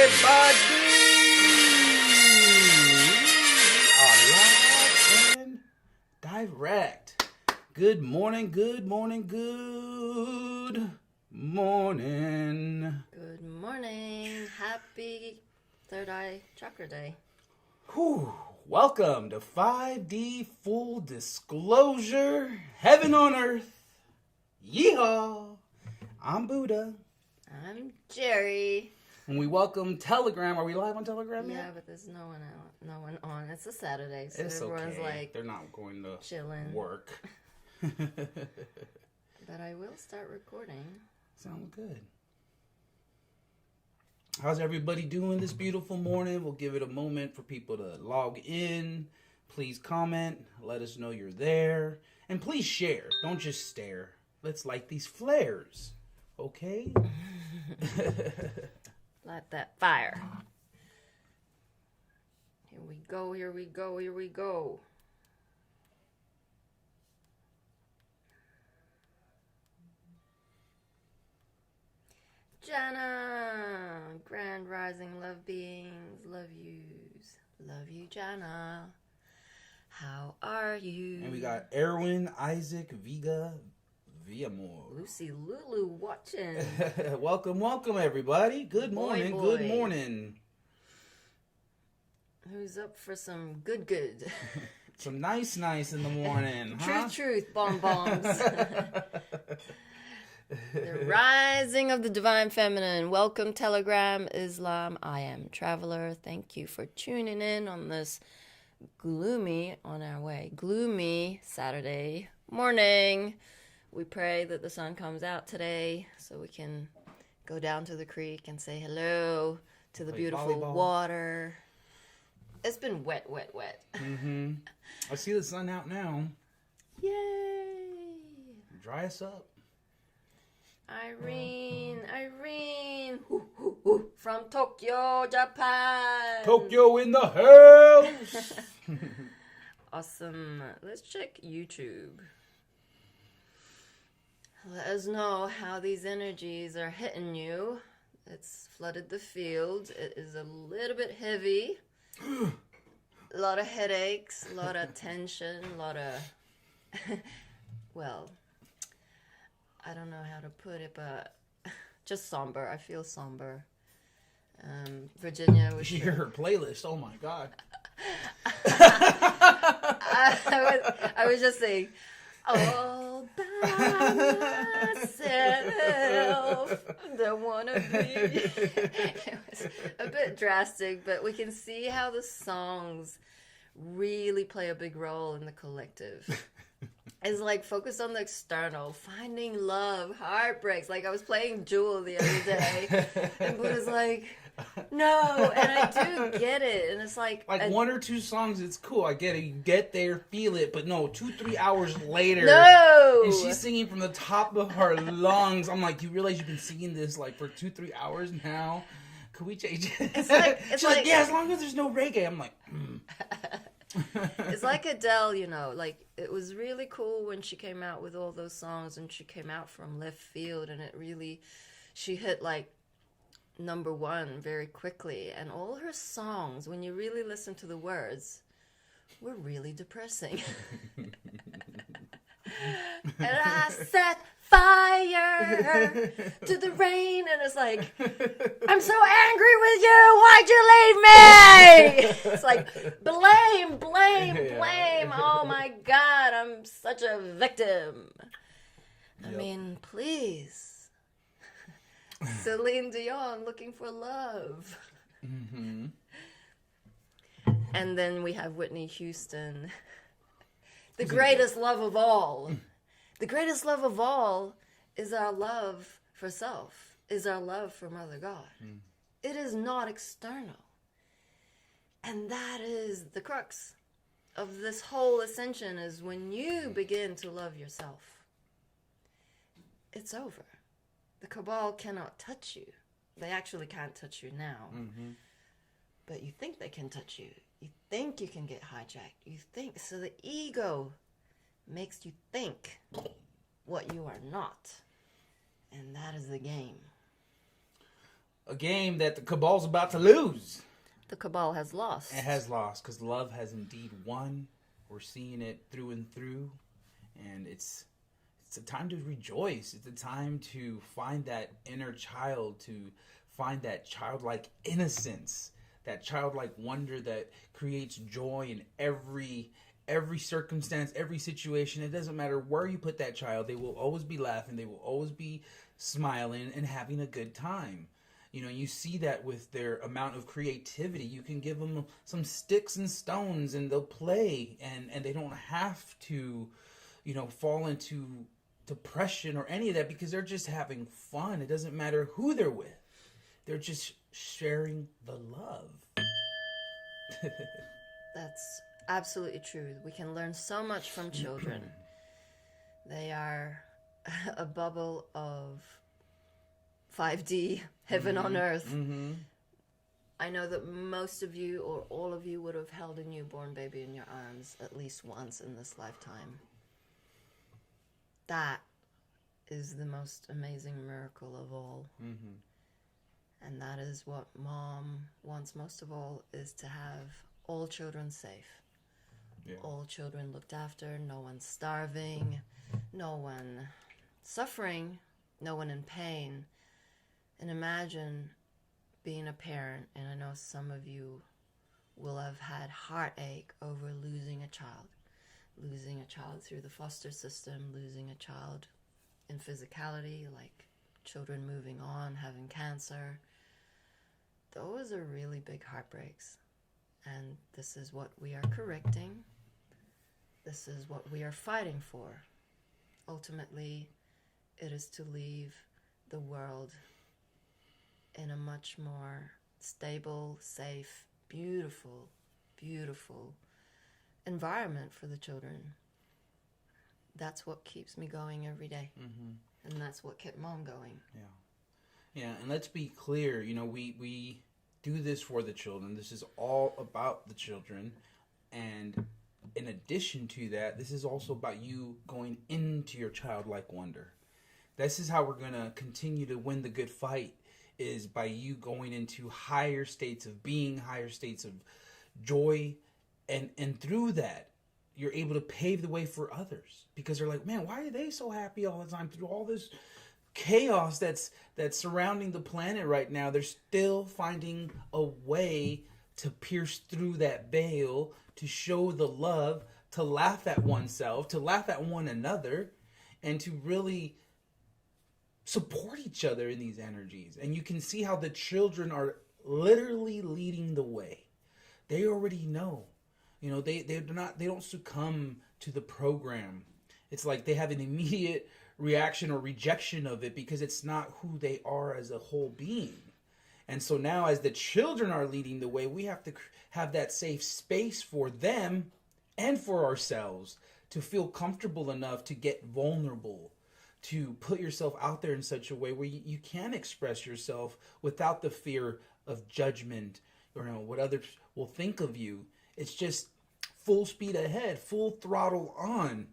everybody! We are live and direct. Good morning, good morning, good morning. Good morning. Happy Third Eye Chakra Day. Whew. Welcome to 5D Full Disclosure, Heaven on Earth. Yeehaw! I'm Buddha. I'm Jerry. And we welcome Telegram. Are we live on Telegram yet? Yeah, but there's no one on. It's a Saturday, so It's everyone's okay. like They're not going to chilling. work. But I will start recording. Sounds good. How's everybody doing this beautiful morning? We'll give it a moment for people to log in. Please comment. Let us know you're there. And please share. Don't just stare. Let's light these flares. Okay? Light that fire. Here we go, here we go, here we go. Jana, Grand Rising Love Beings, love yous. Love you, Jana. How are you? And we got Erwin, Isaac, Viga, Viamore. Lucy Lulu watching. Welcome, everybody. Good morning, Boy. good morning. Who's up for some good? Some nice in the morning, huh? Truth, bonbons. The rising of the divine feminine. Welcome, Telegram, Islam. I am Traveler. Thank you for tuning in on this gloomy Saturday morning. We pray that the sun comes out today so we can go down to the creek and say hello to the beautiful volleyball. water. It's been wet. Mm-hmm. I see the sun out now. Yay! Dry us up. Irene, from Tokyo, Japan. Tokyo in the house. Awesome. Let's check YouTube. Let us know how these energies are hitting you. It's flooded the field. It is a little bit heavy. A lot of headaches, a lot of tension, a lot of... well, I don't know how to put it, but just somber. I feel somber. Virginia was... Your playlist, oh my God. I was just saying, all by myself, don't wanna be. It was a bit drastic, but we can see how the songs really play a big role in the collective. It's like focused on the external, finding love, heartbreaks. Like I was playing Jewel the other day, and Buddha's like, no, and I do get it, and it's like one or two songs, it's cool. I get it. You get there, feel it, but no, 2-3 hours later, no, and she's singing from the top of her lungs. I'm like, you realize you've been singing this like for 2-3 hours now? Could we change it? She's like, yeah, as long as there's no reggae. I'm like, It's like Adele, you know, like it was really cool when she came out with all those songs, and she came out from left field, and she hit like number one very quickly, and all her songs, when you really listen to the words, were really depressing. And I set fire to the rain, and it's like, I'm so angry with you, why'd you leave me? It's like, blame. Oh my God, I'm such a victim. I mean, please. Celine Dion looking for love. mm-hmm. And then we have Whitney Houston. The greatest love of all. The greatest love of all is our love for self, is our love for Mother God. It is not external. And that is the crux of this whole ascension, is when you begin to love yourself, it's over. The cabal cannot touch you. They actually can't touch you now. Mm-hmm. But you think they can touch you. You think you can get hijacked. You think. So the ego makes you think what you are not. And that is the game. a game that the Cabal's about to lose. The Cabal has lost. It has lost because love has indeed won. We're seeing it through and through, and it's a time to rejoice. It's a time to find that inner child, to find that childlike innocence, that childlike wonder that creates joy in every circumstance, every situation. It doesn't matter where you put that child, they will always be laughing, they will always be smiling and having a good time. You know, you see that with their amount of creativity. You can give them some sticks and stones and they'll play, and they don't have to, you know, fall into depression or any of that because they're just having fun. It doesn't matter who they're with. They're just sharing the love. That's absolutely true. We can learn so much from children. They are a bubble of 5D, heaven on earth. Mm-hmm. I know that most of you or all of you would have held a newborn baby in your arms at least once in this lifetime. That is the most amazing miracle of all. Mm-hmm. And that is what Mom wants most of all, is to have all children safe. Yeah. All children looked after, no one starving, no one suffering, no one in pain. And imagine being a parent, and I know some of you will have had heartache over losing a child through the foster system, losing a child in physicality, like children moving on, having cancer. Those are really big heartbreaks. And this is what we are correcting. This is what we are fighting for. Ultimately, it is to leave the world in a much more stable, safe, beautiful, beautiful environment for the children. That's what keeps me going every day. Mm-hmm. And that's what kept Mom going. Yeah, and let's be clear, you know, we do this for the children. This is all about the children. And in addition to that, this is also about you going into your childlike wonder. This is how we're going to continue to win the good fight, is by you going into higher states of being, higher states of joy. And through that, you're able to pave the way for others. Because they're like, man, why are they so happy all the time through all this chaos that's surrounding the planet right now? They're still finding a way to pierce through that veil, to show the love, to laugh at oneself, to laugh at one another, and to really support each other in these energies. And you can see how the children are literally leading the way. They already know. You know, they don't succumb to the program. It's like they have an immediate reaction or rejection of it because it's not who they are as a whole being. And so now, as the children are leading the way, we have to have that safe space for them and for ourselves to feel comfortable enough to get vulnerable, to put yourself out there in such a way where you can express yourself without the fear of judgment or, you know, what others will think of you. It's just full speed ahead, full throttle on,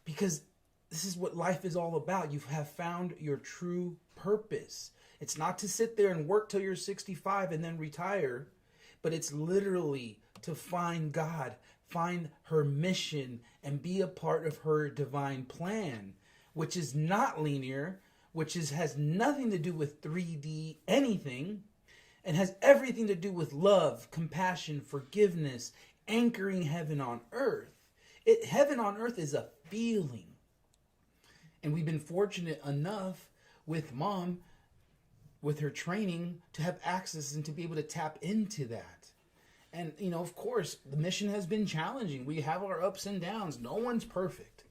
because this is what life is all about. You have found your true purpose. It's not to sit there and work till you're 65 and then retire, but it's literally to find God, find her mission, and be a part of her divine plan, which is not linear, which has nothing to do with 3D anything, and has everything to do with love, compassion, forgiveness, anchoring heaven on earth. Heaven on earth is a feeling. And we've been fortunate enough with Mom, with her training, to have access and to be able to tap into that. And, you know, of course, the mission has been challenging. We have our ups and downs. No one's perfect.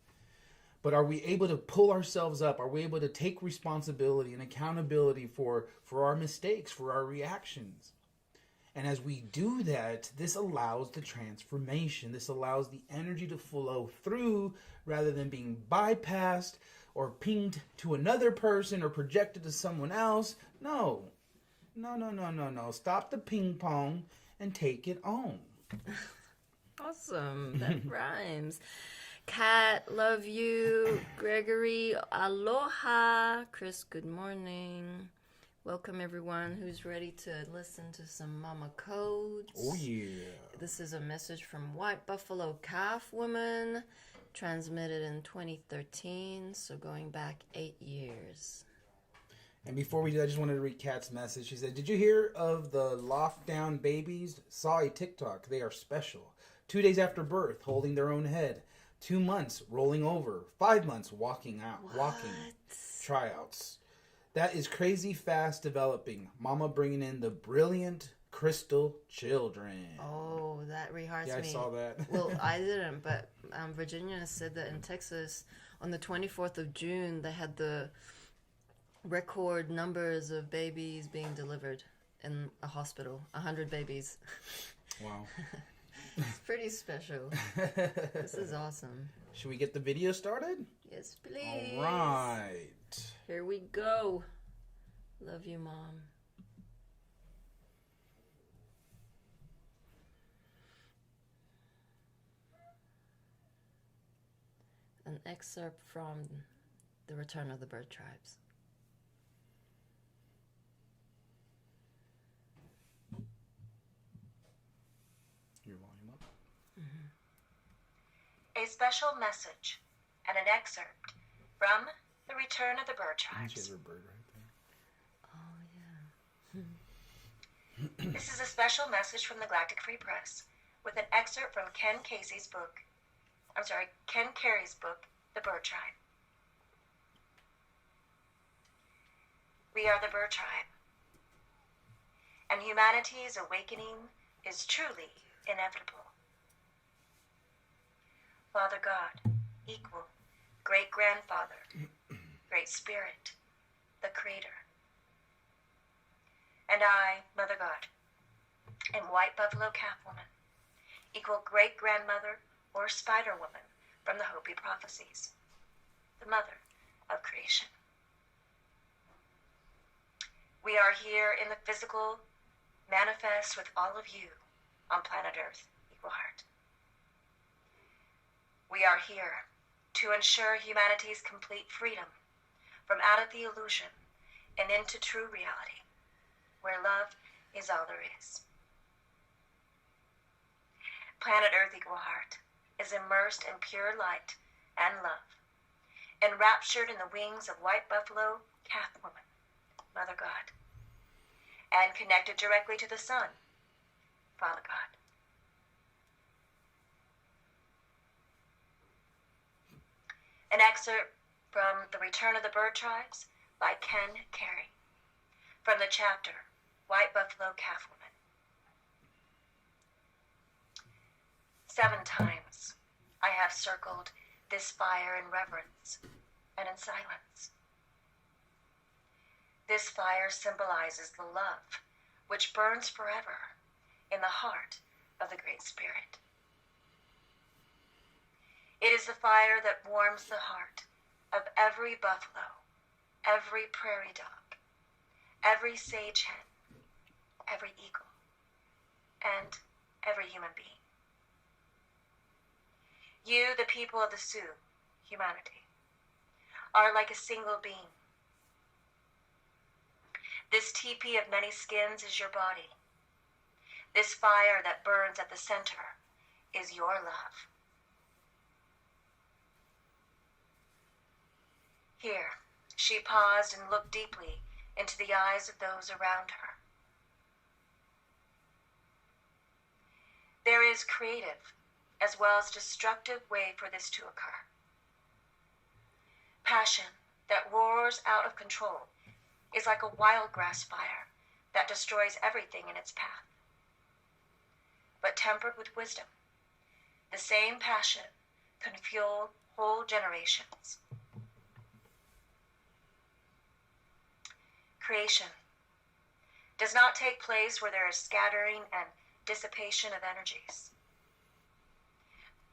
But are we able to pull ourselves up? Are we able to take responsibility and accountability for our mistakes, for our reactions? And as we do that, this allows the transformation. This allows the energy to flow through rather than being bypassed or pinged to another person or projected to someone else. No. Stop the ping pong and take it on. Awesome. That rhymes. Kat, love you. Gregory, aloha. Chris, good morning. Welcome everyone who's ready to listen to some mama codes. Oh yeah. This is a message from White Buffalo Calf Woman, transmitted in 2013, so going back 8 years. And before we do, I just wanted to read Kat's message. She said, "Did you hear of the lockdown babies? Saw a TikTok. They are special. 2 days after birth, holding their own head. 2 months, rolling over. 5 months, walking. Tryouts. That is crazy fast developing. Mama bringing in the brilliant crystal children." Oh, that rehearts me. Yeah, I saw that. Well, I didn't, but Virginia said that in Texas, on the 24th of June, they had the record numbers of babies being delivered in a hospital. 100 babies. Wow. It's pretty special. This is awesome. Should we get the video started? Yes, please. All right. Here we go. Love you, Mom. An excerpt from The Return of the Bird Tribes. Your volume up. A special message and an excerpt from The Return of the Bird I think she has Tribes. her bird right there. Oh, yeah. This is a special message from the Galactic Free Press with an excerpt from Ken Carey's book, The Bird Tribe. We are the Bird Tribe, and humanity's awakening is truly inevitable. Father God, equal, great-grandfather, Great Spirit, the Creator. And I, Mother God, am White Buffalo Calf Woman, equal great-grandmother or Spider Woman from the Hopi prophecies, the mother of creation. We are here in the physical, manifest with all of you on planet Earth, Equal Heart. We are here to ensure humanity's complete freedom from out of the illusion and into true reality, where love is all there is. Planet Earth, Equal Heart, is immersed in pure light and love, enraptured in the wings of White Buffalo Calf Woman, Mother God, and connected directly to the Sun, Father God. An excerpt from The Return of the Bird Tribes by Ken Carey, from the chapter White Buffalo Calf Woman. 7 times I have circled this fire in reverence and in silence. This fire symbolizes the love which burns forever in the heart of the Great Spirit. It is the fire that warms the heart of every buffalo, every prairie dog, every sage hen, every eagle, and every human being. You, the people of the Sioux, humanity, are like a single being. This teepee of many skins is your body. This fire that burns at the center is your love. Here, she paused and looked deeply into the eyes of those around her. There is creative as well as destructive way for this to occur. Passion that roars out of control is like a wild grass fire that destroys everything in its path. But tempered with wisdom, the same passion can fuel whole generations. Creation does not take place where there is scattering and dissipation of energies.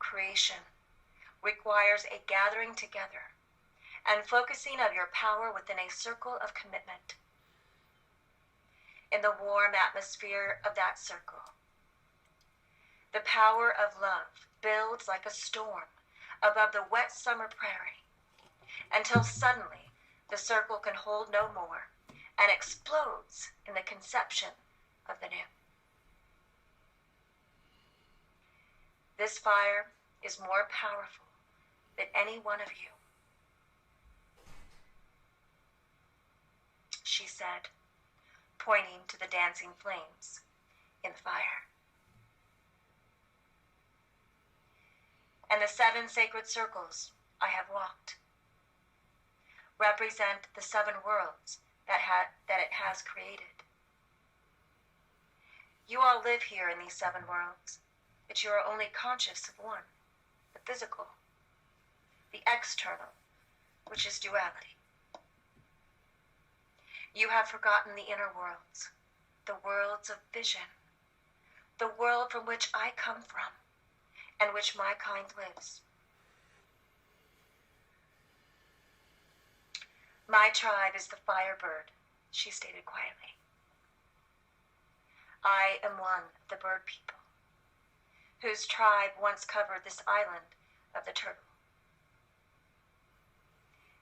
Creation requires a gathering together and focusing of your power within a circle of commitment. In the warm atmosphere of that circle, the power of love builds like a storm above the wet summer prairie until suddenly the circle can hold no more and explodes in the conception of the new. This fire is more powerful than any one of you, she said, pointing to the dancing flames in the fire. And the 7 sacred circles I have walked represent the 7 worlds that it has created. You all live here in these 7 worlds, but you are only conscious of one, the physical, the external, which is duality. You have forgotten the inner worlds, the worlds of vision, the world from which I come from, and which my kind lives. My tribe is the firebird, she stated quietly. I am one of the bird people, whose tribe once covered this island of the turtle.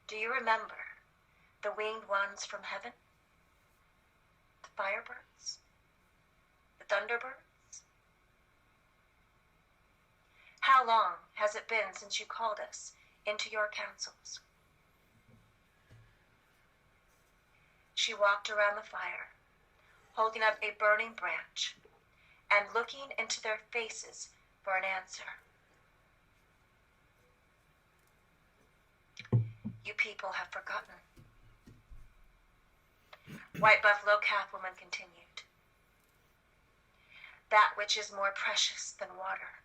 Do you remember the winged ones from heaven? The firebirds? The thunderbirds? How long has it been since you called us into your councils? She walked around the fire, holding up a burning branch and looking into their faces for an answer. You people have forgotten. White Buffalo Calfwoman continued. That which is more precious than water.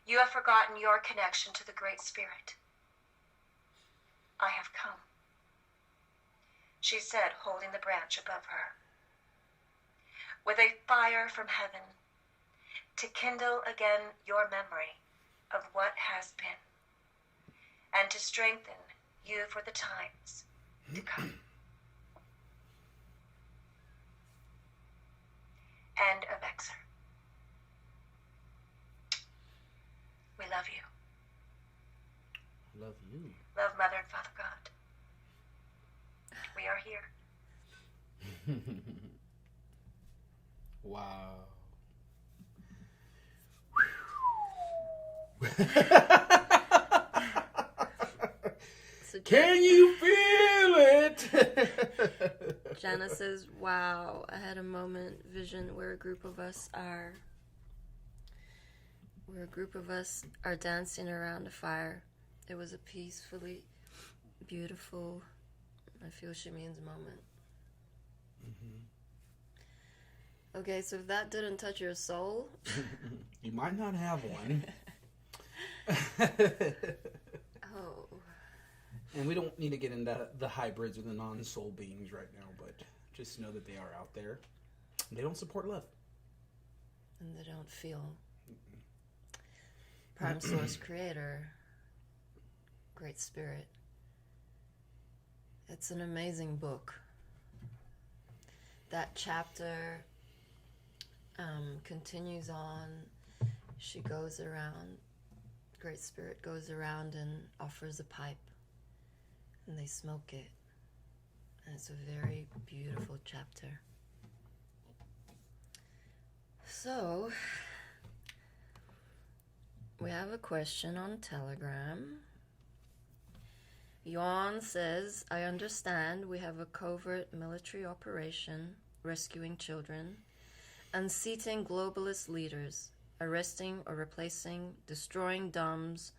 You have forgotten your connection to the Great Spirit. I have come, she said, holding the branch above her, with a fire from heaven to kindle again your memory of what has been and to strengthen you for the times to come. End of excerpt. We love you. Love you. Love Mother and Father God. We are here. Wow. Can you feel it? Jana says, wow, I had a moment, vision, where a group of us are dancing around a fire. It was a peacefully beautiful, I feel she means moment. Mm-hmm. Okay, so if that didn't touch your soul, you might not have one. Oh. And we don't need to get into the hybrids or the non-soul beings right now, but just know that they are out there. They don't support love. And they don't feel. Prime Source Creator, Great Spirit. It's an amazing book. That chapter continues on. She goes around, Great Spirit goes around and offers a pipe. And they smoke it. And it's a very beautiful chapter. So, we have a question on Telegram. Yuan says, I understand we have a covert military operation rescuing children, unseating globalist leaders, arresting or replacing, destroying DOMs,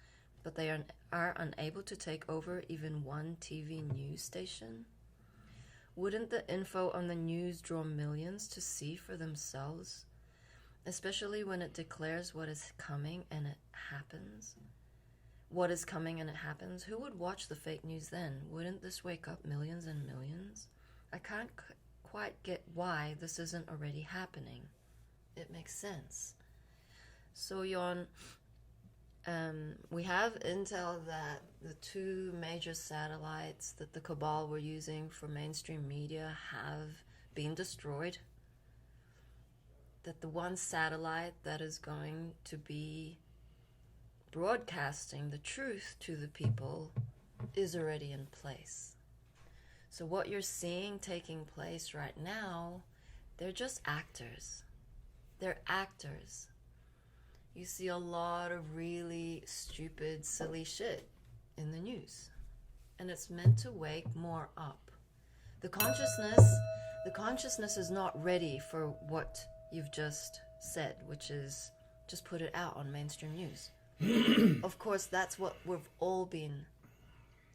but they are unable to take over even one TV news station? Wouldn't the info on the news draw millions to see for themselves? Especially when it declares what is coming and it happens. What is coming and it happens? Who would watch the fake news then? Wouldn't this wake up millions and millions? I can't quite get why this isn't already happening. It makes sense. So, Yon, we have intel that the 2 major satellites that the Cabal were using for mainstream media have been destroyed. That the one satellite that is going to be broadcasting the truth to the people is already in place. So what you're seeing taking place right now, they're just actors. They're actors. You see a lot of really stupid, silly shit in the news. And it's meant to wake more up. The consciousness is not ready for what you've just said, which is just put it out on mainstream news. Of course, that's what we've all been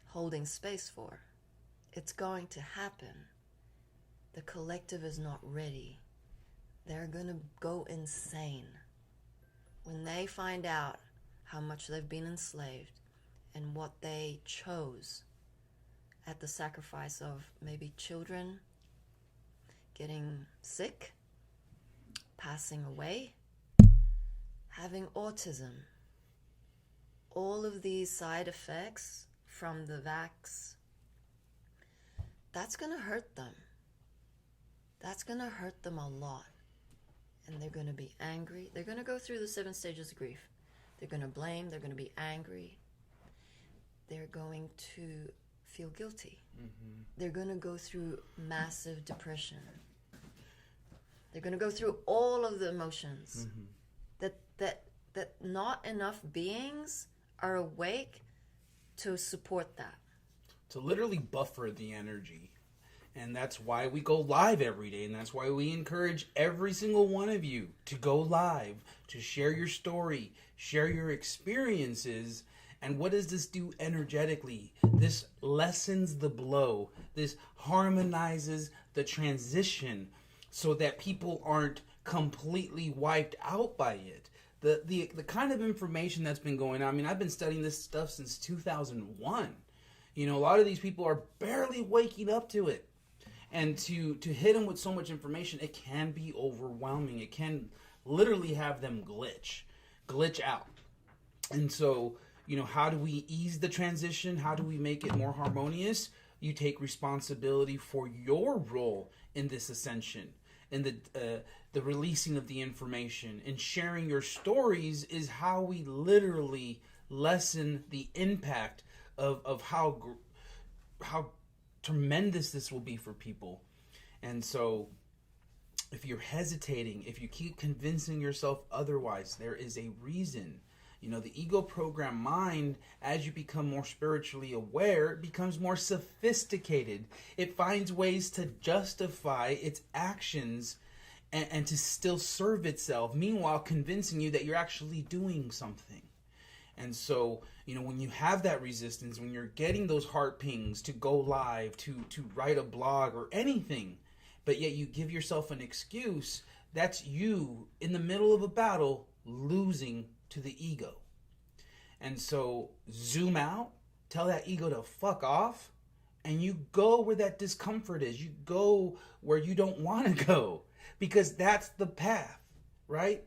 holding space for. It's going to happen. The collective is not ready. They're going to go insane when they find out how much they've been enslaved and what they chose at the sacrifice of maybe children getting sick, passing away, having autism. All of these side effects from the vax, that's going to hurt them. That's going to hurt them a lot. And they're going to be angry. They're going to go through the 7 stages of grief. They're going to blame. They're going to be angry. They're going to feel guilty. Mm-hmm. They're going to go through massive depression. They're going to go through all of the emotions. Mm-hmm. That not enough beings are awake to support that. To literally buffer the energy. And that's why we go live every day. And that's why we encourage every single one of you to go live, to share your story, share your experiences. And what does this do energetically? This lessens the blow. This harmonizes the transition so that people aren't completely wiped out by it. The kind of information that's been going on, I mean, I've been studying this stuff since 2001. You know, a lot of these people are barely waking up to it. And to hit them with so much information, it can be overwhelming. It can literally have them glitch out. And so, you know, how do we ease the transition? How do we make it more harmonious? You take responsibility for your role in this ascension, in the releasing of the information, and sharing your stories is how we literally lessen the impact of how tremendous this will be for people. And so if you're hesitating, if you keep convincing yourself otherwise, there is a reason. You know, the ego program mind, as you become more spiritually aware, it becomes more sophisticated. It finds ways to justify its actions and to still serve itself, meanwhile convincing you that you're actually doing something. And so, you know, when you have that resistance, when you're getting those heart pings to go live, to write a blog or anything, but yet you give yourself an excuse, that's you in the middle of a battle losing to the ego. And so zoom out, tell that ego to fuck off, and you go where that discomfort is. You go where you don't want to go, because that's the path, right?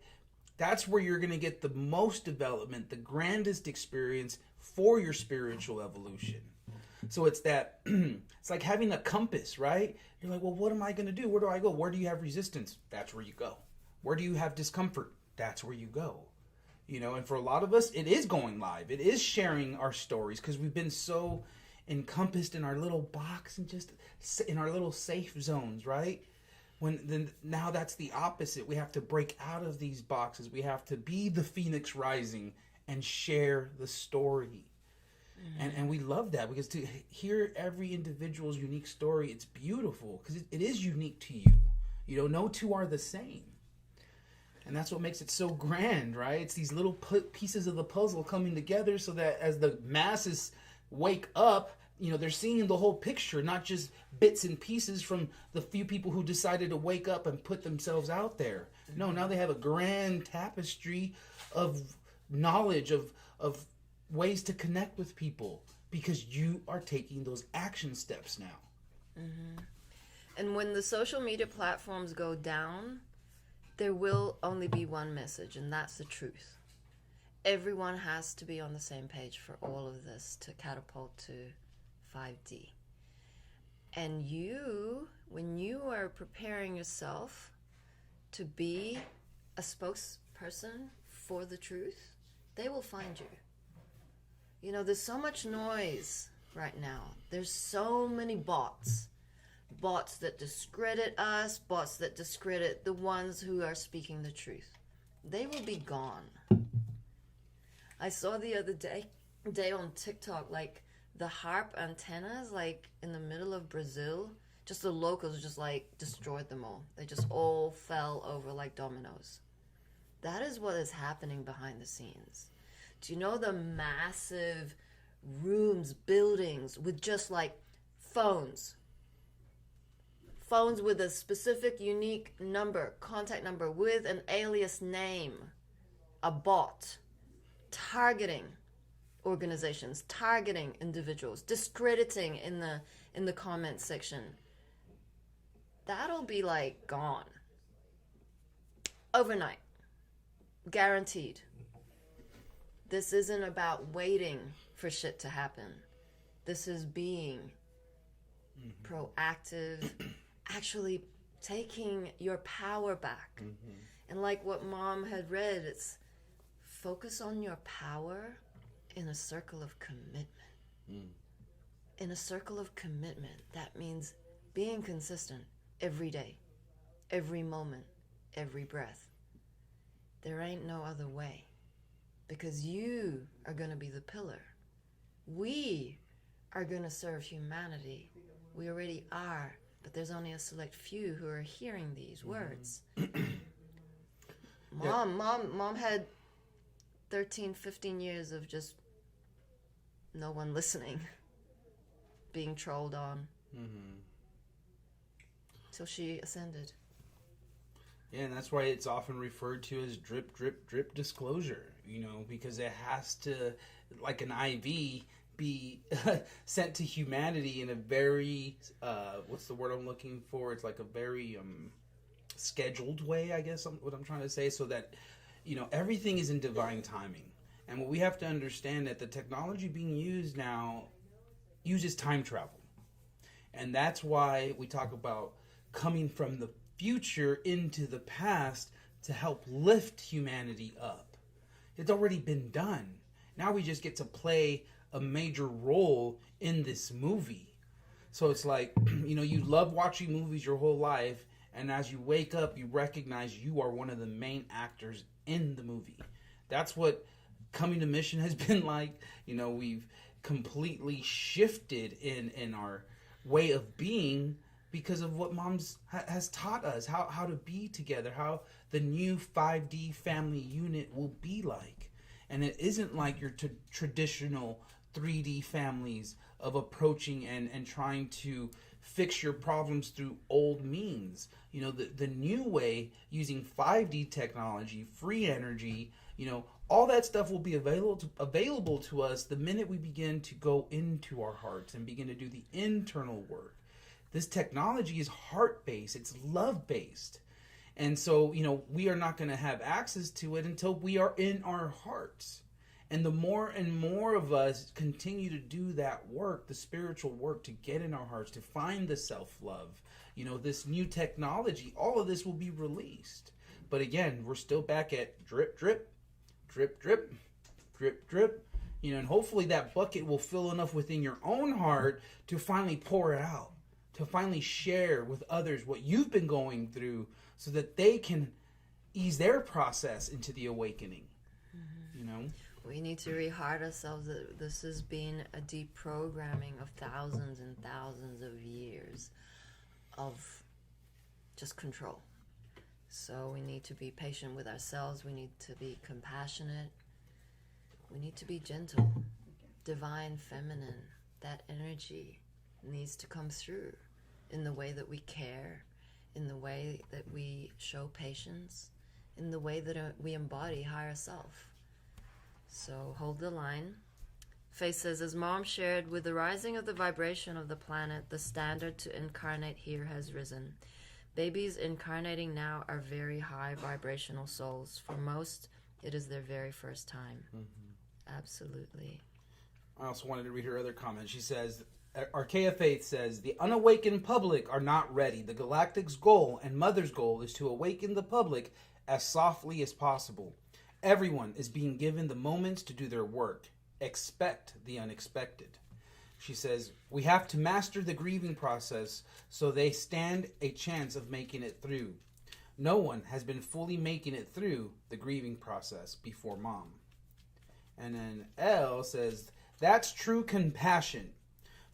That's where you're going to get the most development, the grandest experience for your spiritual evolution. So it's that, it's like having a compass, right? You're like, well, what am I going to do? Where do I go? Where do you have resistance? That's where you go. Where do you have discomfort? That's where you go. You know, and for a lot of us, it is going live. It is sharing our stories because we've been so encompassed in our little box and just in our little safe zones, right? Now that's the opposite. We have to break out of these boxes. We have to be the phoenix rising and share the story. Mm-hmm. And we love that, because to hear every individual's unique story, it's beautiful because it is unique to you. You know, no two are the same. And that's what makes it so grand, right? It's these little pieces of the puzzle coming together so that as the masses wake up, you know, they're seeing the whole picture, not just bits and pieces from the few people who decided to wake up and put themselves out there. No, now they have a grand tapestry of knowledge, of ways to connect with people, because you are taking those action steps now. Mm-hmm. And when the social media platforms go down, there will only be one message, and that's the truth. Everyone has to be on the same page for all of this to catapult to 5D. And you, when you are preparing yourself to be a spokesperson for the truth, they will find you. You know, there's so much noise right now. There's so many bots. Bots that discredit us, bots that discredit the ones who are speaking the truth. They will be gone. I saw the other day on TikTok, like the harp antennas, like in the middle of Brazil, just the locals just like destroyed them all. They just all fell over like dominoes. That is what is happening behind the scenes. Do you know the massive rooms, buildings with just like phones? Phones with a specific unique number, contact number, with an alias name. A bot. Targeting organizations, targeting individuals, discrediting in the comment section. That'll be like gone. Overnight. Guaranteed. This isn't about waiting for shit to happen. This is being proactive, actually taking your power back. And like what Mom had read, it's focus on your power in a circle of commitment. In a circle of commitment, that means being consistent every day, every moment, every breath. There ain't no other way, because you are going to be the pillar. We are going to serve humanity. We already are, but there's only a select few who are hearing these words. Mom had 13, 15 years of just no one listening, being trolled on, till she ascended. Yeah, and that's why it's often referred to as drip, drip, drip disclosure, you know, because it has to, like an IV, be sent to humanity in a very, what's the word I'm looking for? It's like a very scheduled way, I guess, what I'm trying to say, so that, you know, everything is in divine timing. And what we have to understand that the technology being used now uses time travel. And that's why we talk about coming from the future into the past to help lift humanity up. It's already been done. Now we just get to play a major role in this movie. So it's like, you know, you love watching movies your whole life, and as you wake up, you recognize you are one of the main actors in the movie. That's what Coming to Mission has been like. You know, we've completely shifted in our way of being because of what Mom's has taught us, how to be together, how the new 5D family unit will be like. And it isn't like your traditional 3D families of approaching and trying to fix your problems through old means. You know, the new way, using 5D technology, free energy, you know, all that stuff will be available to us the minute we begin to go into our hearts and begin to do the internal work. This technology is heart-based. It's love-based. And so, you know, we are not going to have access to it until we are in our hearts. And the more and more of us continue to do that work, the spiritual work, to get in our hearts, to find the self-love, you know, this new technology, all of this will be released. But again, we're still back at drip, drip, drip, drip, drip, drip. You know, and hopefully that bucket will fill enough within your own heart to finally pour it out, to finally share with others what you've been going through so that they can ease their process into the awakening, you know? We need to re-heart ourselves that this has been a deprogramming of thousands and thousands of years of just control. So we need to be patient with ourselves. We need to be compassionate. We need to be gentle. Divine feminine, that energy needs to come through in the way that we care, in the way that we show patience, in the way that we embody higher self. So hold the line. Faith says, as Mom shared, with the rising of the vibration of the planet, the standard to incarnate here has risen. Babies incarnating now are very high vibrational souls. For most, it is their very first time. Absolutely. I also wanted to read her other comment. She says, Archaea Faith says, the unawakened public are not ready. The Galactic's goal and Mother's goal is to awaken the public as softly as possible. Everyone is being given the moments to do their work. Expect the unexpected. She says, we have to master the grieving process so they stand a chance of making it through. No one has been fully making it through the grieving process before Mom. And then L says, that's true compassion.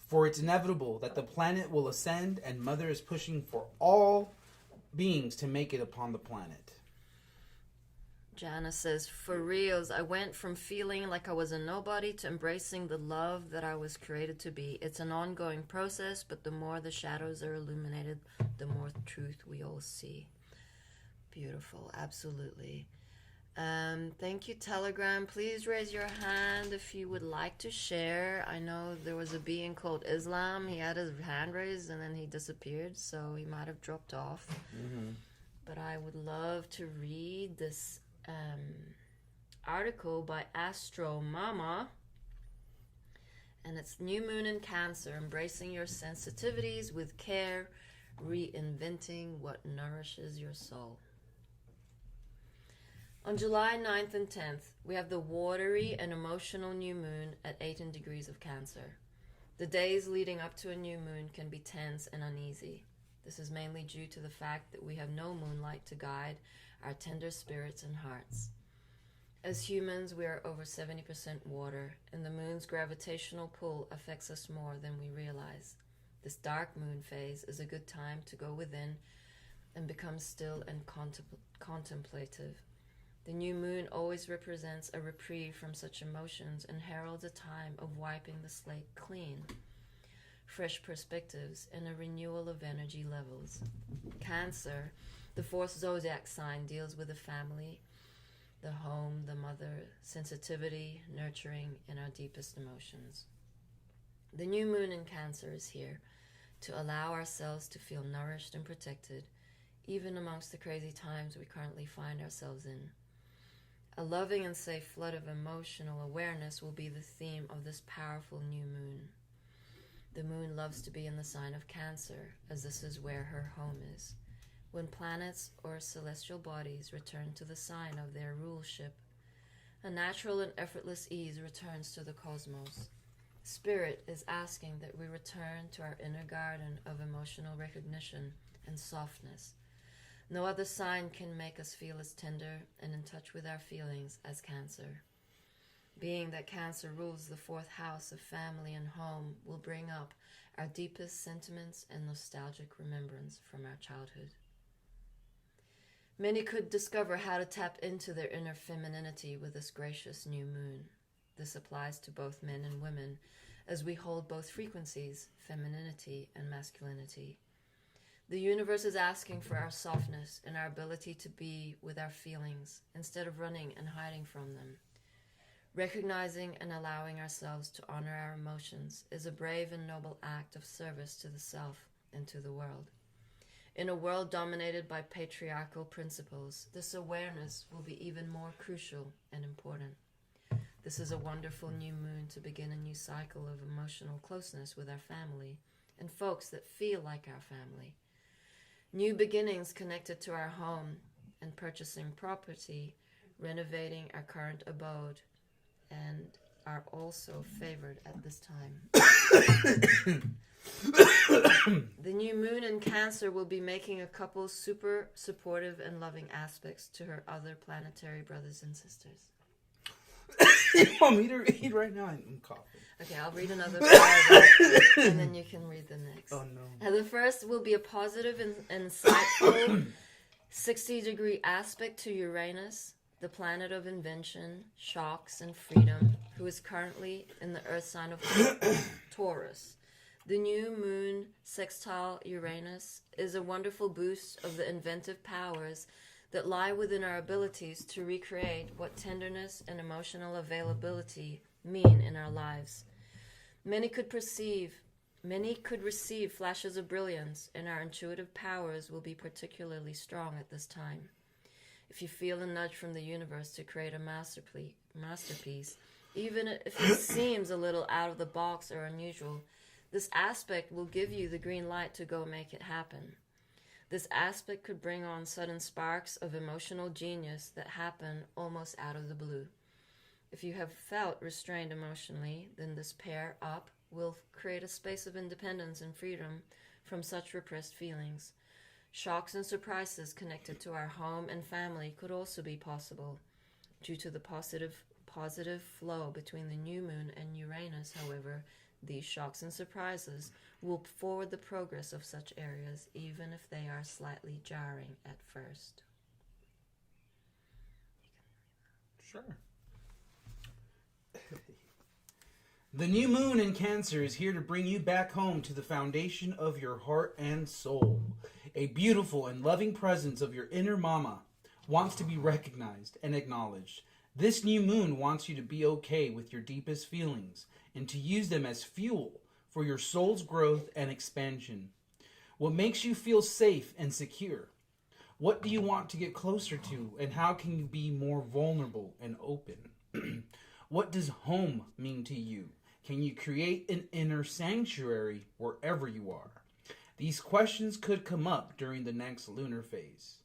For it's inevitable that the planet will ascend and Mother is pushing for all beings to make it upon the planet. Jana says, for reals, I went from feeling like I was a nobody to embracing the love that I was created to be. It's an ongoing process, but the more the shadows are illuminated, the more truth we all see. Beautiful, absolutely. Thank you, Telegram. Please raise your hand if you would like to share. I know there was a being called Islam. He had his hand raised and then he disappeared, so he might have dropped off. Mm-hmm. But I would love to read this article by Astro Mama, and it's New Moon in Cancer, embracing your sensitivities with care, reinventing what nourishes your soul. On July 9th and 10th, we have the watery and emotional new moon at 18 degrees of Cancer. The days leading up to a new moon can be tense and uneasy. This is mainly due to the fact that we have no moonlight to guide our tender spirits and hearts. As humans, we are over 70% water, and the moon's gravitational pull affects us more than we realize. This dark moon phase is a good time to go within and become still and contemplative. The new moon always represents a reprieve from such emotions and heralds a time of wiping the slate clean, fresh perspectives, and a renewal of energy levels. Cancer, the fourth zodiac sign, deals with the family, the home, the mother, sensitivity, nurturing, and our deepest emotions. The new moon in Cancer is here to allow ourselves to feel nourished and protected, even amongst the crazy times we currently find ourselves in. A loving and safe flood of emotional awareness will be the theme of this powerful new moon. The moon loves to be in the sign of Cancer, as this is where her home is. When planets or celestial bodies return to the sign of their ruleship, a natural and effortless ease returns to the cosmos. Spirit is asking that we return to our inner garden of emotional recognition and softness. No other sign can make us feel as tender and in touch with our feelings as Cancer. Being that Cancer rules the fourth house of family and home will bring up our deepest sentiments and nostalgic remembrance from our childhood. Many could discover how to tap into their inner femininity with this gracious new moon. This applies to both men and women, as we hold both frequencies, femininity and masculinity. The universe is asking for our softness and our ability to be with our feelings instead of running and hiding from them. Recognizing and allowing ourselves to honor our emotions is a brave and noble act of service to the self and to the world. In a world dominated by patriarchal principles, this awareness will be even more crucial and important. This is a wonderful new moon to begin a new cycle of emotional closeness with our family and folks that feel like our family. New beginnings connected to our home and purchasing property, renovating our current abode, and are also favored at this time. The new moon in Cancer will be making a couple super supportive and loving aspects to her other planetary brothers and sisters. You want me to read right now? I'm coughing. Okay, I'll read another paragraph and then you can read the next. Oh no. Now, the first will be a positive and insightful 60-degree aspect to Uranus, the planet of invention, shocks, and freedom, who is currently in the earth sign of Taurus. The new moon sextile Uranus is a wonderful boost of the inventive powers that lie within our abilities to recreate what tenderness and emotional availability mean in our lives. Many could receive flashes of brilliance, and our intuitive powers will be particularly strong at this time. If you feel a nudge from the universe to create a masterpiece, even if it seems a little out of the box or unusual, this aspect will give you the green light to go make it happen. This aspect could bring on sudden sparks of emotional genius that happen almost out of the blue. If you have felt restrained emotionally, then this pair up will create a space of independence and freedom from such repressed feelings. Shocks and surprises connected to our home and family could also be possible. Due to the positive flow between the new moon and Uranus, however, these shocks and surprises will forward the progress of such areas, even if they are slightly jarring at first. Sure. The new moon in Cancer is here to bring you back home to the foundation of your heart and soul. A beautiful and loving presence of your inner mama wants to be recognized and acknowledged. This new moon wants you to be okay with your deepest feelings and to use them as fuel for your soul's growth and expansion. What makes you feel safe and secure? What do you want to get closer to, and how can you be more vulnerable and open? What does home mean to you? Can you create an inner sanctuary wherever you are? These questions could come up during the next lunar phase.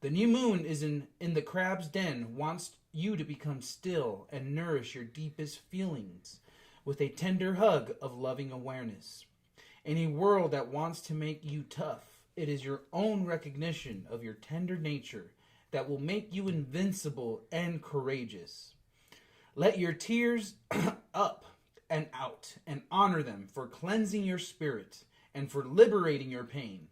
The new moon is in the crab's den, wants you to become still and nourish your deepest feelings with a tender hug of loving awareness. In a world that wants to make you tough, it is your own recognition of your tender nature that will make you invincible and courageous. Let your tears up and out and honor them for cleansing your spirit and for liberating your pain.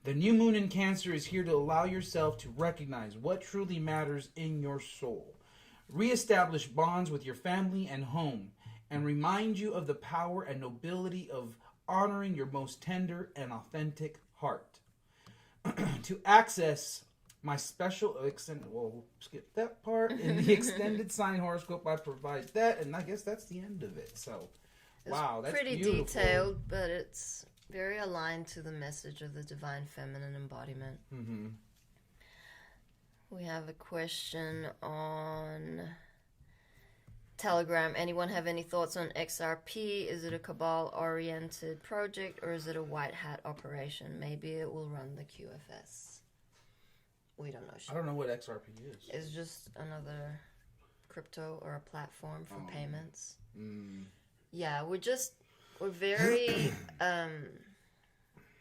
The new moon in Cancer is here to allow yourself to recognize what truly matters in your soul, reestablish bonds with your family and home, and remind you of the power and nobility of honoring your most tender and authentic heart. To access my special we'll skip that part. In the extended sign horoscope, I provide that, and I guess that's the end of it. So, wow, that's pretty beautiful. detailed, but it's very aligned to the message of the divine feminine embodiment. Mm-hmm. We have a question on Telegram. Anyone have any thoughts on XRP? Is it a cabal-oriented project, or is it a white hat operation? Maybe it will run the QFS. We don't know. I don't know what XRP is. It's just another crypto or a platform for payments. Yeah, we're very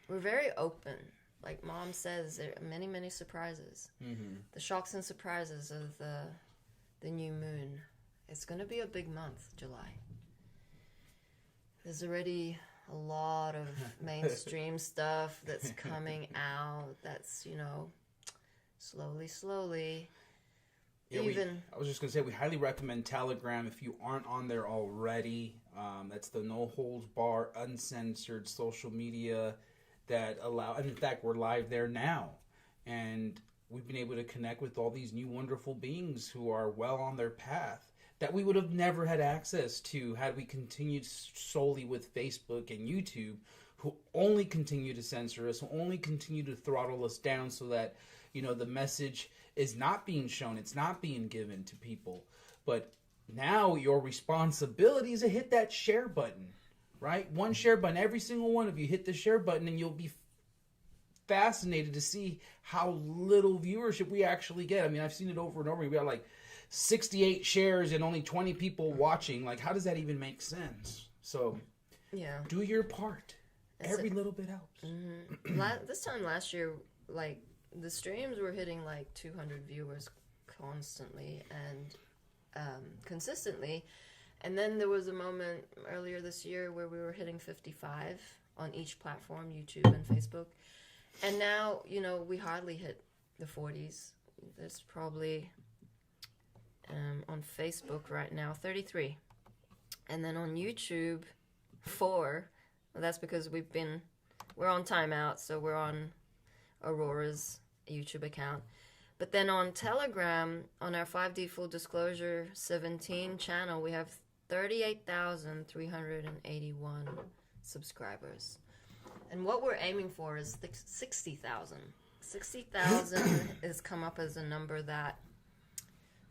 we're very open. Like Mom says, there are many, many surprises. Mm-hmm. The shocks and surprises of the new moon. It's going to be a big month, July. There's already a lot of mainstream stuff that's coming out. That's, slowly. Yeah, I was just going to say, we highly recommend Telegram if you aren't on there already. That's the no holds bar, uncensored social media that allow, and in fact, we're live there now. And we've been able to connect with all these new wonderful beings who are well on their path that we would have never had access to had we continued solely with Facebook and YouTube, who only continue to censor us, who only continue to throttle us down so that, the message is not being shown, it's not being given to people. But now your responsibility is to hit that share button, right? One share button. Every single one of you hit the share button, and you'll be fascinated to see how little viewership we actually get. I mean, I've seen it over and over. We got like 68 shares and only 20 people watching. Like, how does that even make sense? So, yeah, do your part. Every little bit helps. Mm-hmm. This time last year, like, the streams were hitting like 200 viewers constantly and consistently. And then there was a moment earlier this year where we were hitting 55 on each platform, YouTube and Facebook. And now, we hardly hit the 40s. There's probably, on Facebook right now, 33. And then on YouTube, 4. Well, that's because we're on timeout, so we're on Aurora's YouTube account. But then on Telegram, on our 5D Full Disclosure 17 channel, we have 38,381 subscribers. And what we're aiming for is 60,000. 60,000 has come up as a number that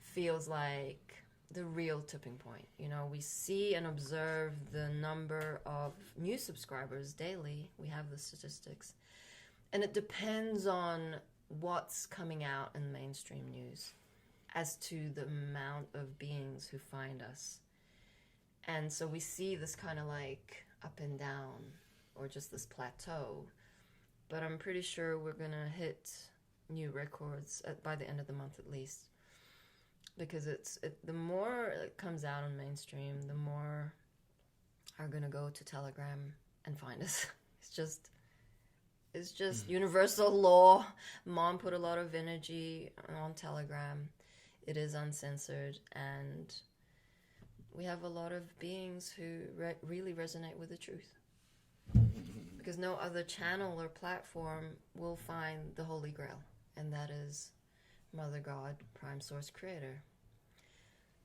feels like the real tipping point. We see and observe the number of new subscribers daily. We have the statistics. And it depends on what's coming out in mainstream news as to the amount of beings who find us. And so we see this kind of like up and down, or just this plateau. But I'm pretty sure we're going to hit new records by the end of the month at least. Because the more it comes out on mainstream, the more are going to go to Telegram and find us. It's just universal law. Mom put a lot of energy on Telegram. It is uncensored, and we have a lot of beings who really resonate with the truth. Because no other channel or platform will find the Holy Grail, and that is Mother God, Prime Source Creator.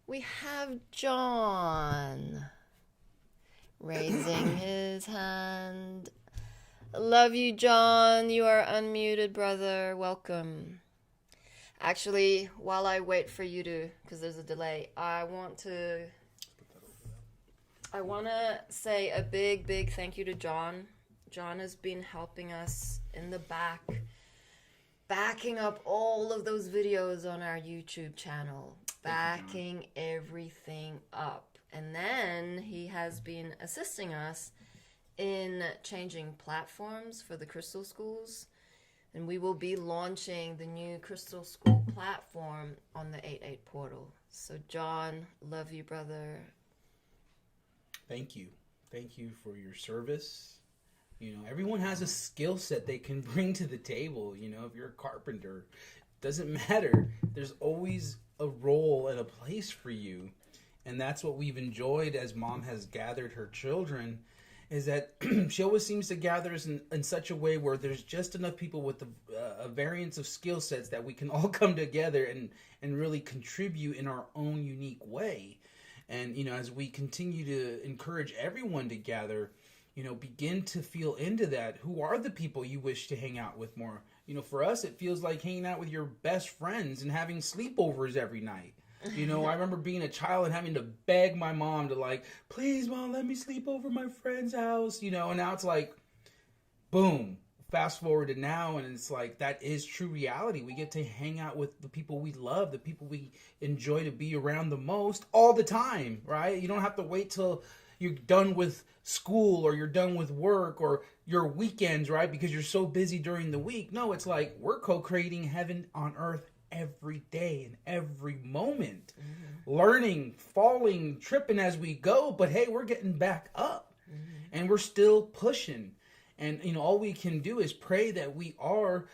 We have John raising his hand. Love you, John. You are unmuted, brother. Welcome. Actually, while I wait for you to, because there's a delay, I want to say a big, big thank you to John. John has been helping us in the back, backing up all of those videos on our YouTube channel, backing everything up. And then he has been assisting us in changing platforms for the Crystal Schools. And we will be launching the new Crystal School platform on the 8/8 portal. So John, love you, brother. Thank you. Thank you for your service. You know, everyone has a skill set they can bring to the table. You know, if you're a carpenter, doesn't matter. There's always a role and a place for you. And that's what we've enjoyed as Mom has gathered her children, is that she always seems to gather us in such a way where there's just enough people with a variance of skill sets that we can all come together and really contribute in our own unique way. And, you know, as we continue to encourage everyone to gather, you know, begin to feel into that. Who are the people you wish to hang out with more? You know, for us, it feels like hanging out with your best friends and having sleepovers every night. You know, I remember being a child and having to beg my mom to, like, please, Mom, let me sleep over my friend's house. You know, and now it's like, boom, fast forward to now, and it's like, that is true reality. We get to hang out with the people we love, the people we enjoy to be around the most all the time, right? You don't have to wait till you're done with school or you're done with work or your weekends, right? Because you're so busy during the week. No, it's like we're co-creating heaven on earth every day and every moment. Learning, falling, tripping as we go, but hey, we're getting back up and we're still pushing. And, you know, all we can do is pray that we are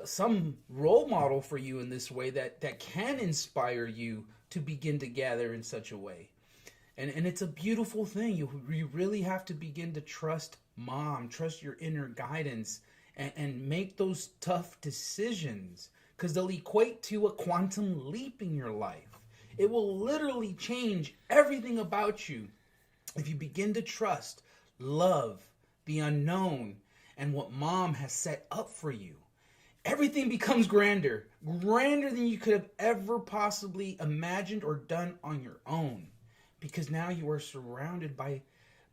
some role model for you in this way that can inspire you to begin to gather in such a way. And it's a beautiful thing. You really have to begin to trust Mom, trust your inner guidance, and make those tough decisions, because they'll equate to a quantum leap in your life. It will literally change everything about you if you begin to trust, love the unknown and what Mom has set up for you. Everything becomes grander than you could have ever possibly imagined or done on your own. Because now you are surrounded by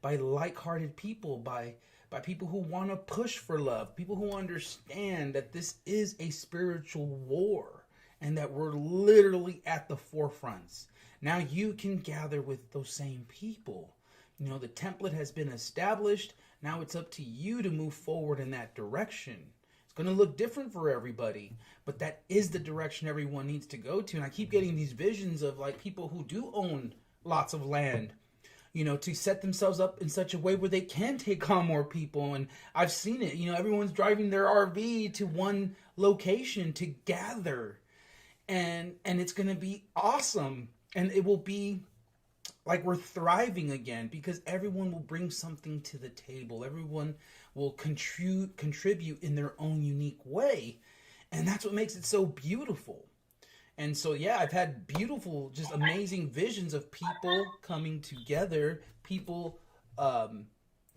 like-hearted people, by people who want to push for love, people who understand that this is a spiritual war and that we're literally at the forefronts. Now you can gather with those same people. You know, the template has been established. Now it's up to you to move forward in that direction. It's going to look different for everybody, but that is the direction everyone needs to go to. And I keep getting these visions of like people who do own lots of land, you know, to set themselves up in such a way where they can take on more people. And I've seen it, you know, everyone's driving their RV to one location to gather, and it's going to be awesome. And it will be like we're thriving again, because everyone will bring something to the table. Everyone will contribute in their own unique way. And that's what makes it so beautiful. And so, yeah, I've had beautiful, just amazing visions of people coming together, people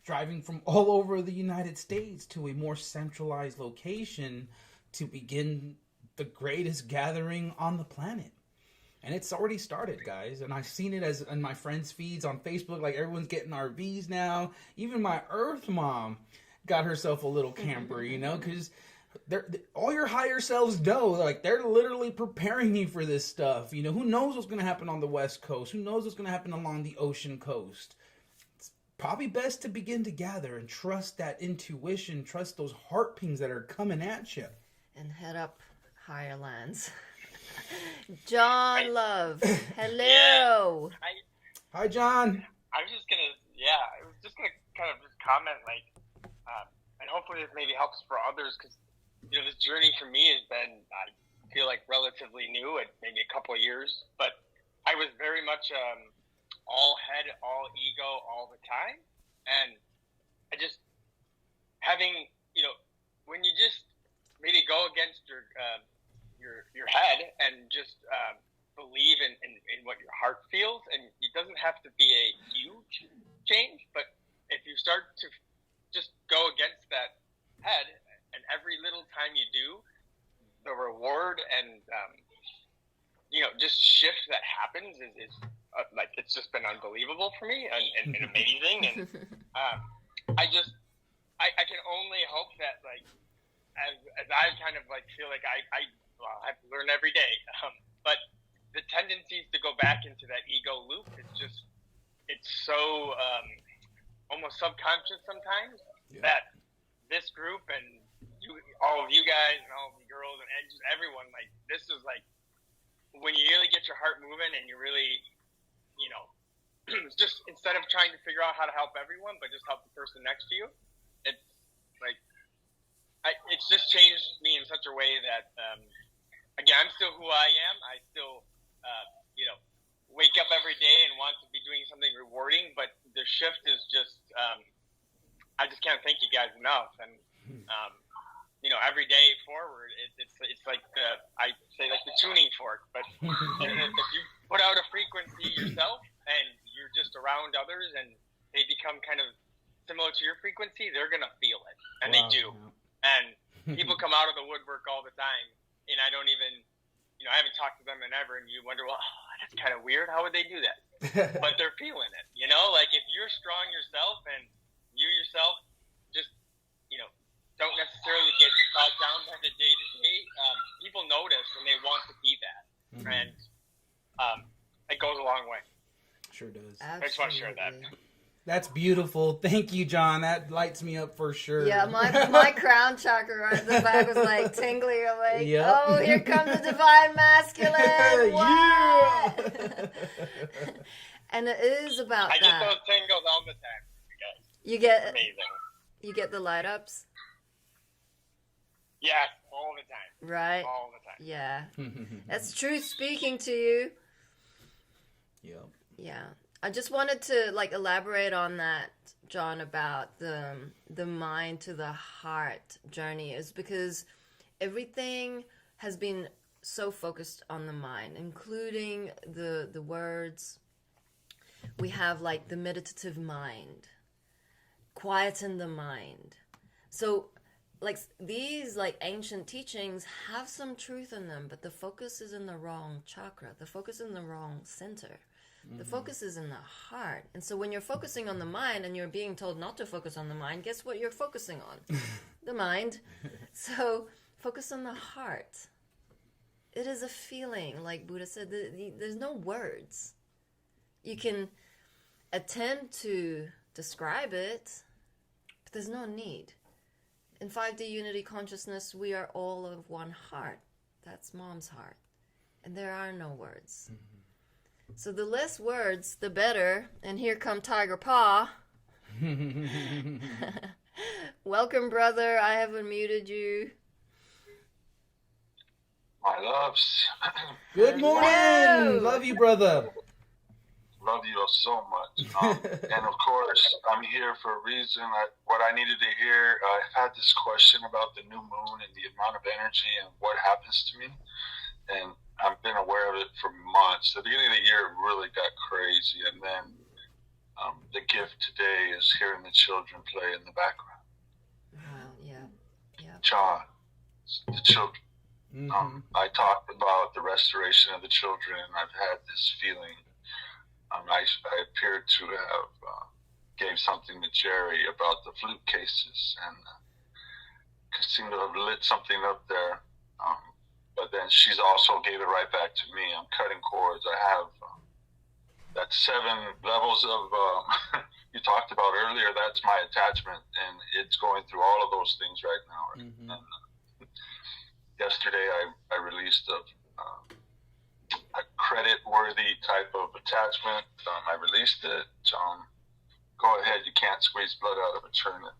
driving from all over the United States to a more centralized location to begin the greatest gathering on the planet. And it's already started, guys. And I've seen it as in my friends' feeds on Facebook. Like, everyone's getting RVs now. Even my Earth Mom got herself a little camper, you know, because All your higher selves know, like, they're literally preparing you for this stuff. You know, who knows what's going to happen on the West Coast? Who knows what's going to happen along the ocean coast? It's probably best to begin to gather and trust that intuition, trust those heart pings that are coming at you. And head up higher lands. John Love, hello. Yeah. Hi, John. I was just gonna kind of just comment, like, and hopefully this maybe helps for others, because this journey for me has been, I feel like, relatively new, at maybe a couple of years, but I was very much all head, all ego, all the time, and I just having, when you just maybe go against your head and just believe in what your heart feels, and it doesn't have to be a huge change, but if you start to just go against that head, and every little time you do, the reward and just shift that happens is like, it's just been unbelievable for me and amazing, and I can only hope that, like, as I kind of like feel like I have to learn every day, but the tendencies to go back into that ego loop, it's so almost subconscious sometimes, that this group and all of you guys and all of you girls and just everyone, like, this is like when you really get your heart moving and you really, just instead of trying to figure out how to help everyone, but just help the person next to you, it's like, it's just changed me in such a way that, again, I'm still who I am. I still, wake up every day and want to be doing something rewarding, but the shift is just, I just can't thank you guys enough. And, every day forward, it's like I say, like the tuning fork, but if you put out a frequency yourself and you're just around others and they become kind of similar to your frequency, they're going to feel it. And they do. And people come out of the woodwork all the time, and I don't even, I haven't talked to them in ever, and you wonder, well, that's kind of weird. How would they do that? But they're feeling it, like if you're strong yourself and you yourself just, don't necessarily get bogged down by the day-to-day, people notice and they want to be that. And it goes a long way. Sure does. Absolutely. I just want to share that. That's beautiful. Thank you, John. That lights me up for sure. Yeah, my crown chakra right at the back was like tingly. I'm like, oh, here comes the divine masculine. What? And it is about that. I get those tingles all the time, you guys. You get amazing. You get the light ups. Yeah, all the time. Right. All the time. Yeah, that's truth speaking to you. Yep. Yeah. I just wanted to elaborate on that, John, about the mind to the heart journey, is because everything has been so focused on the mind, including the words. We have the meditative mind, quieten the mind. So these ancient teachings have some truth in them, but the focus is in the wrong chakra. The focus is in the wrong center. The focus is in the heart. And so when you're focusing on the mind and you're being told not to focus on the mind, guess what you're focusing on? The mind. So focus on the heart. It is a feeling, like Buddha said. There's no words. You can attempt to describe it, but there's no need. In 5D Unity Consciousness, we are all of one heart. That's Mom's heart. And there are no words. So the less words, the better. And here come Tiger Paw. Welcome, brother. I have unmuted you. My loves. Good morning. Hello. Love you, brother. Love you all so much. And of course, I'm here for a reason. What I needed to hear, I had this question about the new moon and the amount of energy and what happens to me. And I've been aware of it for months. At the beginning of the year, it really got crazy. And then the gift today is hearing the children play in the background. Wow, yeah. John, the children. I talked about the restoration of the children, and I've had this feeling. I appeared to have gave something to Jerry about the flute cases, and seem to have lit something up there. But then she's also gave it right back to me. I'm cutting cords. I have that 7 levels of you talked about earlier. That's my attachment, and it's going through all of those things right now. Mm-hmm. And yesterday, I released a credit-worthy type of attachment. I released it. Go ahead. You can't squeeze blood out of a turnip.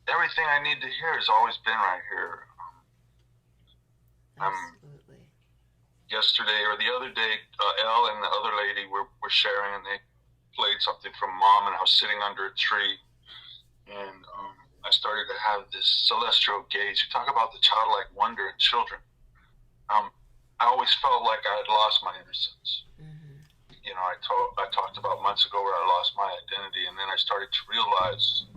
Everything I need to hear has always been right here. Absolutely. Yesterday or the other day, Elle and the other lady were sharing, and they played something from Mom, and I was sitting under a tree, and I started to have this celestial gaze. You talk about the childlike wonder in children. I always felt like I had lost my innocence. Mm-hmm. You know, I talked about months ago where I lost my identity, and then I started to realize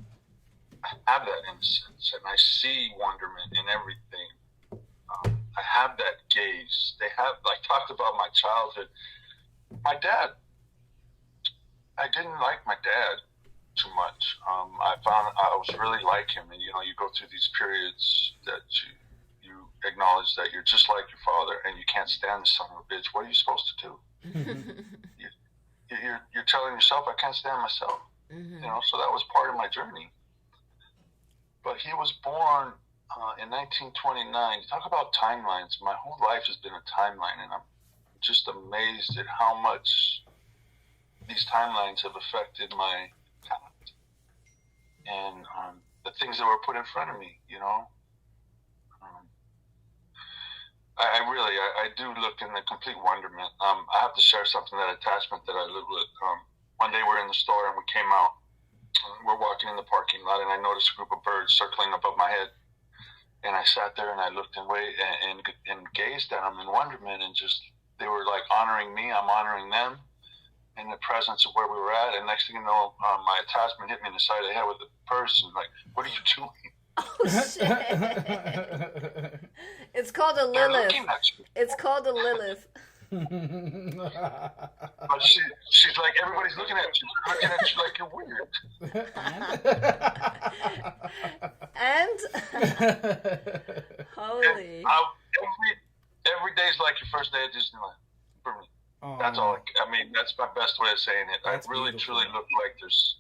I have that innocence, and I see wonderment in everything. I have that gaze. They have, like, talked about my childhood. My dad, I didn't like my dad too much. I found I was really like him, and you know, you go through these periods that you acknowledge that you're just like your father, and you can't stand the son of a bitch. What are you supposed to do? You're telling yourself, I can't stand myself. Mm-hmm. You know, so that was part of my journey. But he was born in 1929. You talk about timelines. My whole life has been a timeline, and I'm just amazed at how much these timelines have affected my path and the things that were put in front of me, you know. I do look in the complete wonderment. I have to share something, that attachment that I live with. One day we're in the store and we came out. We're walking in the parking lot, and I noticed a group of birds circling above my head. And I sat there and I looked and gazed at them in wonderment, and just, they were like honoring me. I'm honoring them in the presence of where we were at. And next thing you know, my attachment hit me in the side of the head with a purse, and like, what are you doing? Oh, shit. It's called a Lilith. It's called a Lilith. But she's like, everybody's looking at you. They're looking at you like you're weird. And holy. Every day's like your first day at Disneyland for me. That's all. I mean, that's my best way of saying it. That's I really, beautiful. truly look like there's,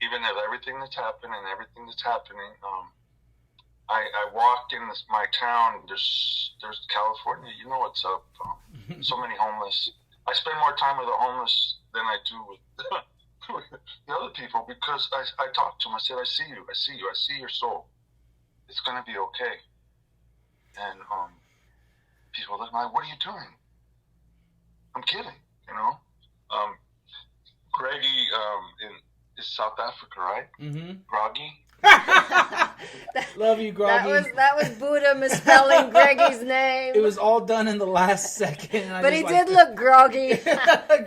even of everything that's happened and everything that's happening. I walk in my town. There's California. You know what's up. So many homeless. I spend more time with the homeless than I do with the other people, because I talk to them. I said, I see you. I see you. I see your soul. It's gonna be okay. And people look like, what are you doing? I'm kidding. You know. Greggy is South Africa, right? Mm-hmm. Groggy. Love you, Groggy. That was Buddha misspelling Greggy's name. It was all done in the last second. But he did look groggy.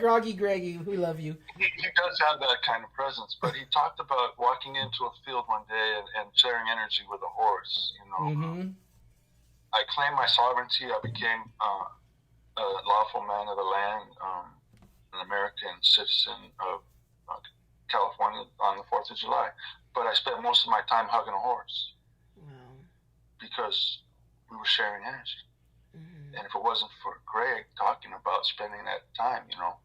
Groggy Greggy, we love you. He does have that kind of presence, but he talked about walking into a field one day and sharing energy with a horse. You know, Mm-hmm. I claimed my sovereignty. I became a lawful man of the land, an American citizen of California on the 4th of July. But I spent most of my time hugging a horse. Wow. Because we were sharing energy. Mm-hmm. And if it wasn't for Greg talking about spending that time, you know,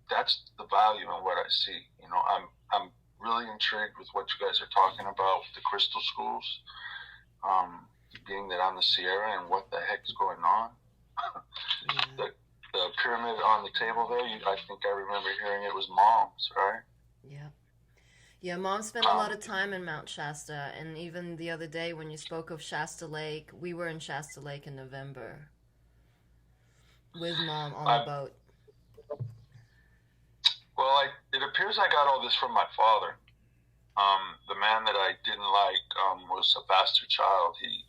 that's the value in what I see. You know, I'm really intrigued with what you guys are talking about with the crystal schools, being that I'm the Sierra, and what the heck's going on. Yeah. The pyramid on the table there, I think I remember hearing it was Mom's, right? Yeah. Yeah, Mom spent a lot of time in Mount Shasta, and even the other day when you spoke of Shasta Lake, we were in Shasta Lake in November with Mom on the boat. Well, it appears I got all this from my father. The man that I didn't like was a bastard child. He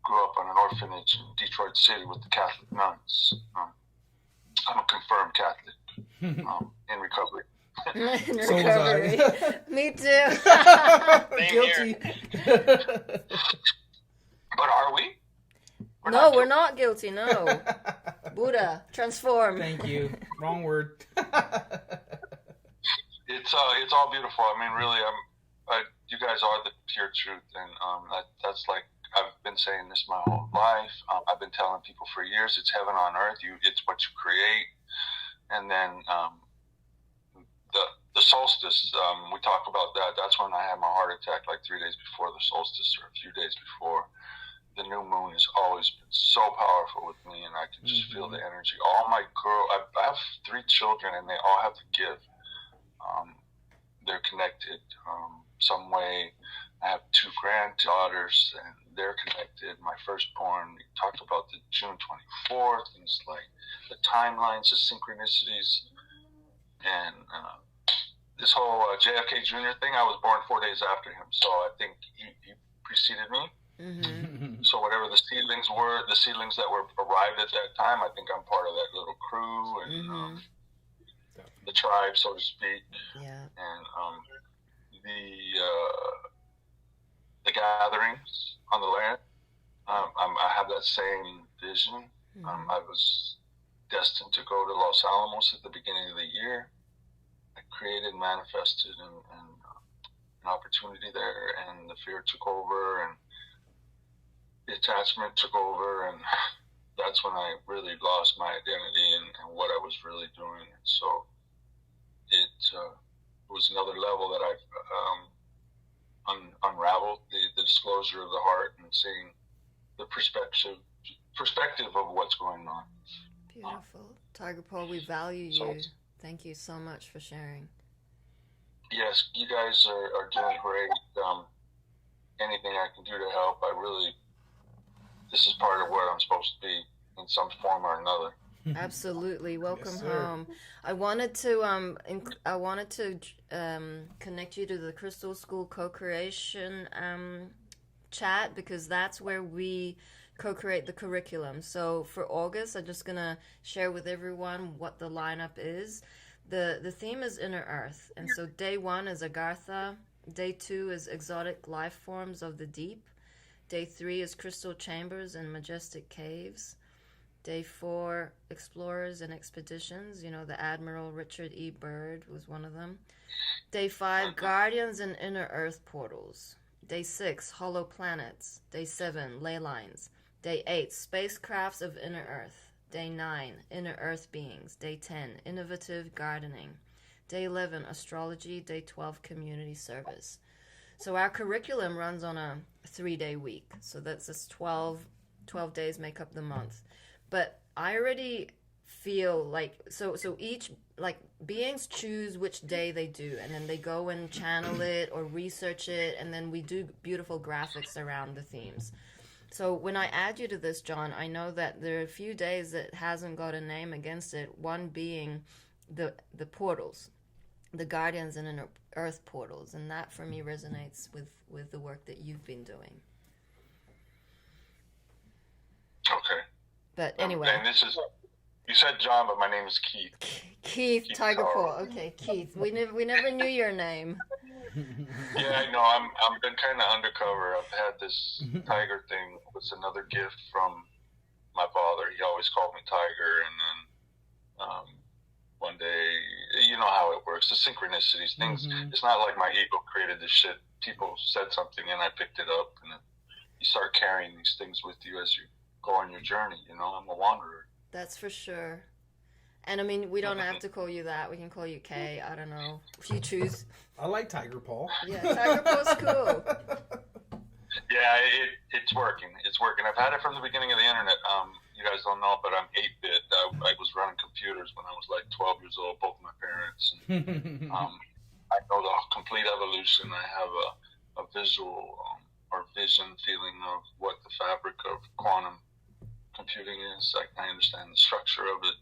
grew up on an orphanage in Detroit City with the Catholic nuns. I'm a confirmed Catholic in recovery. In So was recovery. Me too. Guilty. But are we? No, we're not guilty, no. Buddha, transform. Thank you. Wrong word. it's all beautiful. I mean, really, you guys are the pure truth, and that's like I've been saying this my whole life. I've been telling people for years, it's heaven on earth. It's what you create, and then the solstice. We talk about that. That's when I had my heart attack, like 3 days before the solstice, or a few days before. The new moon has always been so powerful with me, and I can just feel the energy. All my I have 3 children, and they all have the gift. They're connected some way. I have 2 granddaughters, and they're connected. My firstborn, we talked about the June 24th, and it's like the timelines, the synchronicities, and this whole JFK Jr. thing. I was born 4 days after him, so I think he preceded me. Mm-hmm. So whatever the seedlings that were arrived at that time, I think I'm part of that little crew and the tribe, so to speak. Yeah. And the gatherings on the land, I have that same vision. I was destined to go to Los Alamos at the beginning of the year. I created, manifested, and an opportunity there, and the fear took over, and the attachment took over, and that's when I really lost my identity and what I was really doing. And so it was another level that I've unraveled the disclosure of the heart and seeing the perspective of what's going on. Beautiful. Tiger Paul, we value you. Thank you so much for sharing. Yes, you guys are doing great. Anything I can do to help, this is part of what I'm supposed to be in some form or another. Absolutely. Welcome Yes, sir. home. I wanted to connect you to the Crystal School co-creation chat, because that's where we co-create the curriculum. So for August, I'm just gonna share with everyone what the lineup is. The theme is Inner Earth, and so day 1 is Agartha, day 2 is Exotic Life Forms of the Deep, day 3 is Crystal Chambers and Majestic Caves, day 4 Explorers and Expeditions, the Admiral Richard E. Byrd was one of them, day 5 Guardians and Inner Earth Portals, day 6 Hollow Planets, day 7 Ley Lines, day 8 Spacecrafts of Inner Earth, day 9 Inner Earth Beings, day 10 Innovative Gardening, day 11 Astrology, day 12 Community Service. So our curriculum runs on a 3-day week, so that's just 12 days make up the month. But I already feel like so each, like, beings choose which day they do, and then they go and channel it or research it, and then we do beautiful graphics around the themes. So when I add you to this, John, I know that there are a few days that hasn't got a name against it, one being the portals, the Guardians and Inner Earth portals, and that for me resonates with the work that you've been doing. Okay. But anyway. And this is, you said John, but my name is Keith. Keith Tiger Paul. Okay, Keith. We never knew your name. Yeah, I know. I'm been kind of undercover. I've had this tiger thing. It was another gift from my father. He always called me Tiger, and then one day, you know how it works. The synchronicities, things. It's not like my ego created this shit. People said something, and I picked it up, and then you start carrying these things with you as you go on your journey. I'm a wanderer. That's for sure. And I mean, we don't have to call you that. We can call you Kay. I don't know. If you choose. I like Tiger Paul. Yeah, Tiger Paul's cool. Yeah, it's working. It's working. I've had it from the beginning of the internet. You guys don't know, but I'm 8-bit. I was running computers when I was like 12 years old, both my parents. And, I know the complete evolution. I have a visual or vision feeling of what the fabric of quantum computing is. I understand the structure of it,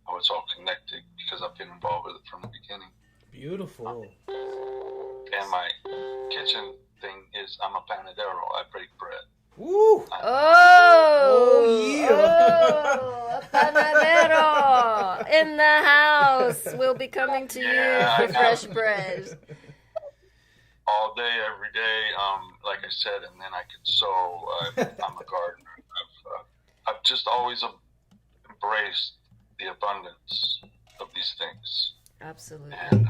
how it's all connected, because I've been involved with it from the beginning. Beautiful. And my kitchen thing is I'm a panadero. I break bread. Woo! Oh, yeah. A panadero in the house. We'll be coming to you for fresh bread. All day, every day, like I said, and then I can sew. I'm a gardener. I've just always embraced the abundance of these things. Absolutely. And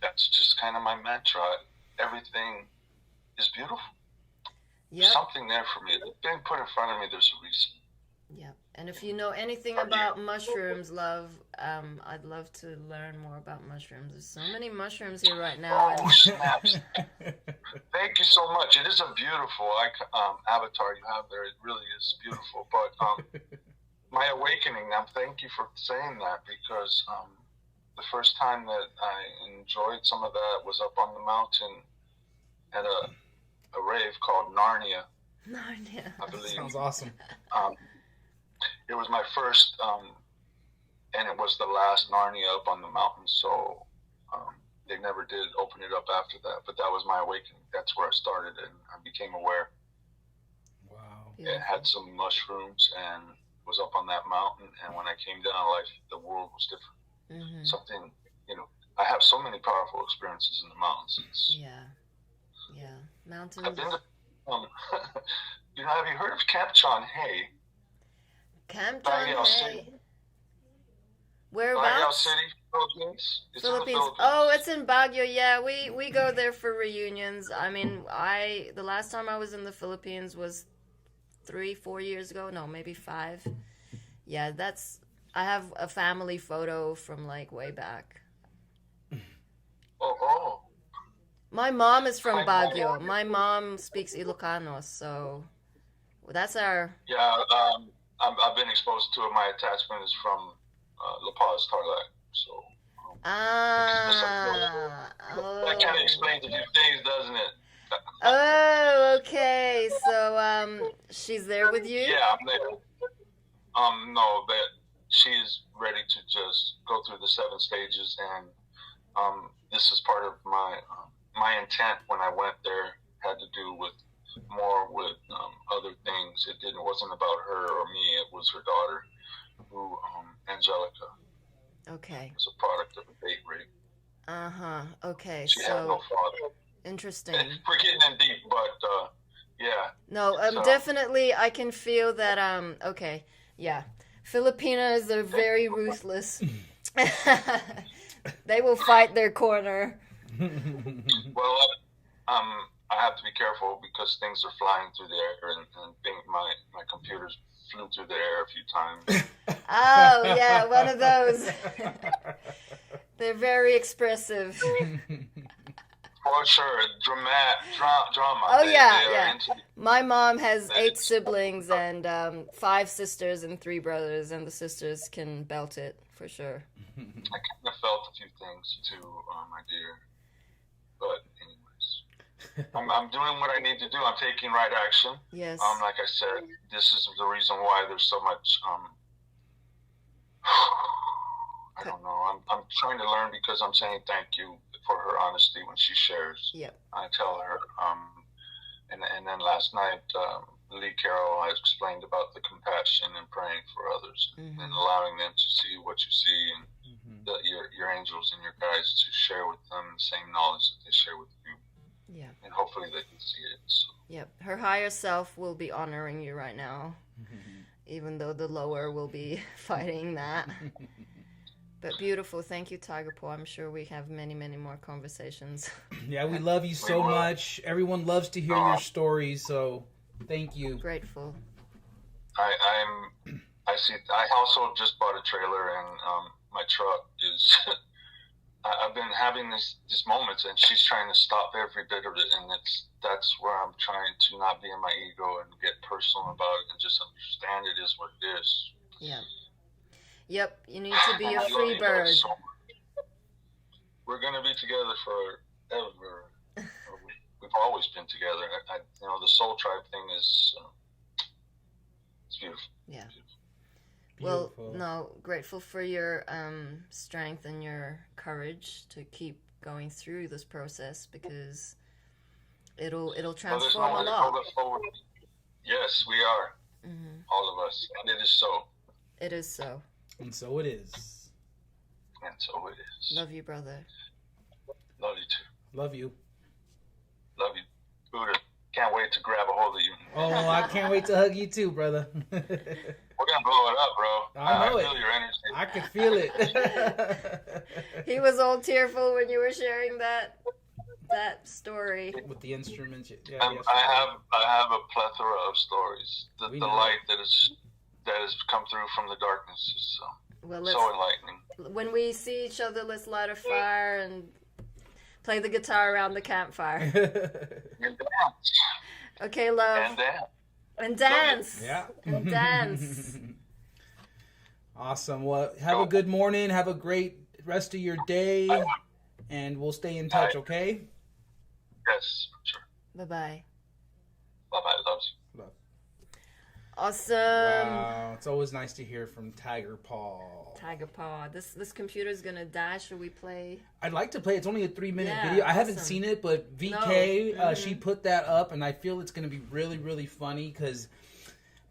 that's just kind of my mantra. Everything is beautiful. Yep. Something there for me. It's being put in front of me, there's a reason. Yep. And if you know anything about mushrooms, love, I'd love to learn more about mushrooms. There's so many mushrooms here right now. Oh, snaps. Thank you so much. It is a beautiful avatar you have there. It really is beautiful. But my awakening, thank you for saying that, because the first time that I enjoyed some of that was up on the mountain at a rave called Narnia. Narnia. I believe. Sounds awesome. It was my first, and it was the last Narnia up on the mountain, so they never did open it up after that. But that was my awakening. That's where I started, and I became aware. Wow. It had some mushrooms and was up on that mountain, and when I came down, life, the world was different. Mm-hmm. Something, I have so many powerful experiences in the mountains. Yeah. Mountains. I've been to, have you heard of Camp John Hay? Camp Baguio John Hay. City. Baguio Whereabouts? City, Philippines. It's in the Philippines. Philippines. Oh, it's in Baguio. Yeah, we go there for reunions. I mean, the last time I was in the Philippines was 3-4 years ago. No, maybe 5. Yeah, I have a family photo from like way back. Oh. My mom is from Baguio. My mom speaks Ilocano, so that's our. Yeah, I've been exposed to it. My attachment is from La Paz, Tarlac. So. That kind of explains a few things, doesn't it? Oh, okay. So, she's there with you? Yeah, I'm there. No, that she's ready to just go through the 7 stages, and this is part of my intent when I went there had to do with more with other things. It wasn't about her or me. It was her daughter, who Angelica. Okay. Was a product of a date rape. Okay. She had no father. Interesting. We're getting in deep, but yeah. No, definitely I can feel that. Okay, yeah. Filipinos are very ruthless. They will fight their corner. Well, I have to be careful because things are flying through the air, and my computers flew through the air a few times. Oh yeah, one of those. They're very expressive. For sure, drama. Oh they yeah. Into my mom has 8 siblings and 5 sisters and 3 brothers, and the sisters can belt it for sure. I kind of felt a few things too, my dear. But anyways, I'm doing what I need to do. I'm taking right action. Yes. Like I said, this is the reason why there's so much. I don't know. I'm trying to learn because I'm saying thank you for her honesty when she shares. Yep. I tell her. And then last night, Lee Carroll has explained about the compassion and praying for others, and allowing them to see what you see, and your angels and your guides to share with them the same knowledge that they share with you. Yeah. And hopefully they can see it. So. Yep. Her higher self will be honoring you right now, even though the lower will be fighting that. But beautiful. Thank you, Tiger Paw. I'm sure we have many, many more conversations. Yeah, we love you so much. Everyone loves to hear your stories, so thank you. Grateful. I also just bought a trailer, and my truck is. I've been having these moments, and she's trying to stop every bit of it, and that's where I'm trying to not be in my ego and get personal about it and just understand it is what it is. Yeah. Yep, you need to be a free bird. So we're gonna be together forever. We've always been together. The Soul Tribe thing is it's beautiful. Yeah. Beautiful. Well, no, grateful for your strength and your courage to keep going through this process, because it'll transform a lot. Yes, we are. All of us, and it is so. It is so. And so it is. And so it is. Love you, brother. Love you too. Love you. Love you, Buddha. Can't wait to grab a hold of you. Oh, I can't wait to hug you too, brother. We're gonna blow it up, bro. I know feel your energy. I could feel it. He was all tearful when you were sharing that story. With the instruments. Yeah, I have a plethora of stories. The We know. light that has come through from the darkness is Well, so enlightening. when we see each other, let's light a fire and play the guitar around the campfire. And dance. Okay, love. And dance. And dance. Yeah. And dance. Awesome. Well, have a good morning. Have a great rest of your day. And we'll stay in touch, okay? Yes, sure. Bye-bye. Bye-bye. Loves you. Awesome. Wow. It's always nice to hear from Tiger Paw. Tiger Paw. This computer's gonna die. Should we play? I'd like to play. It's only a 3-minute Yeah, video. I haven't awesome. seen it, but VK, No. she put that up, and I feel it's going to be really, really funny because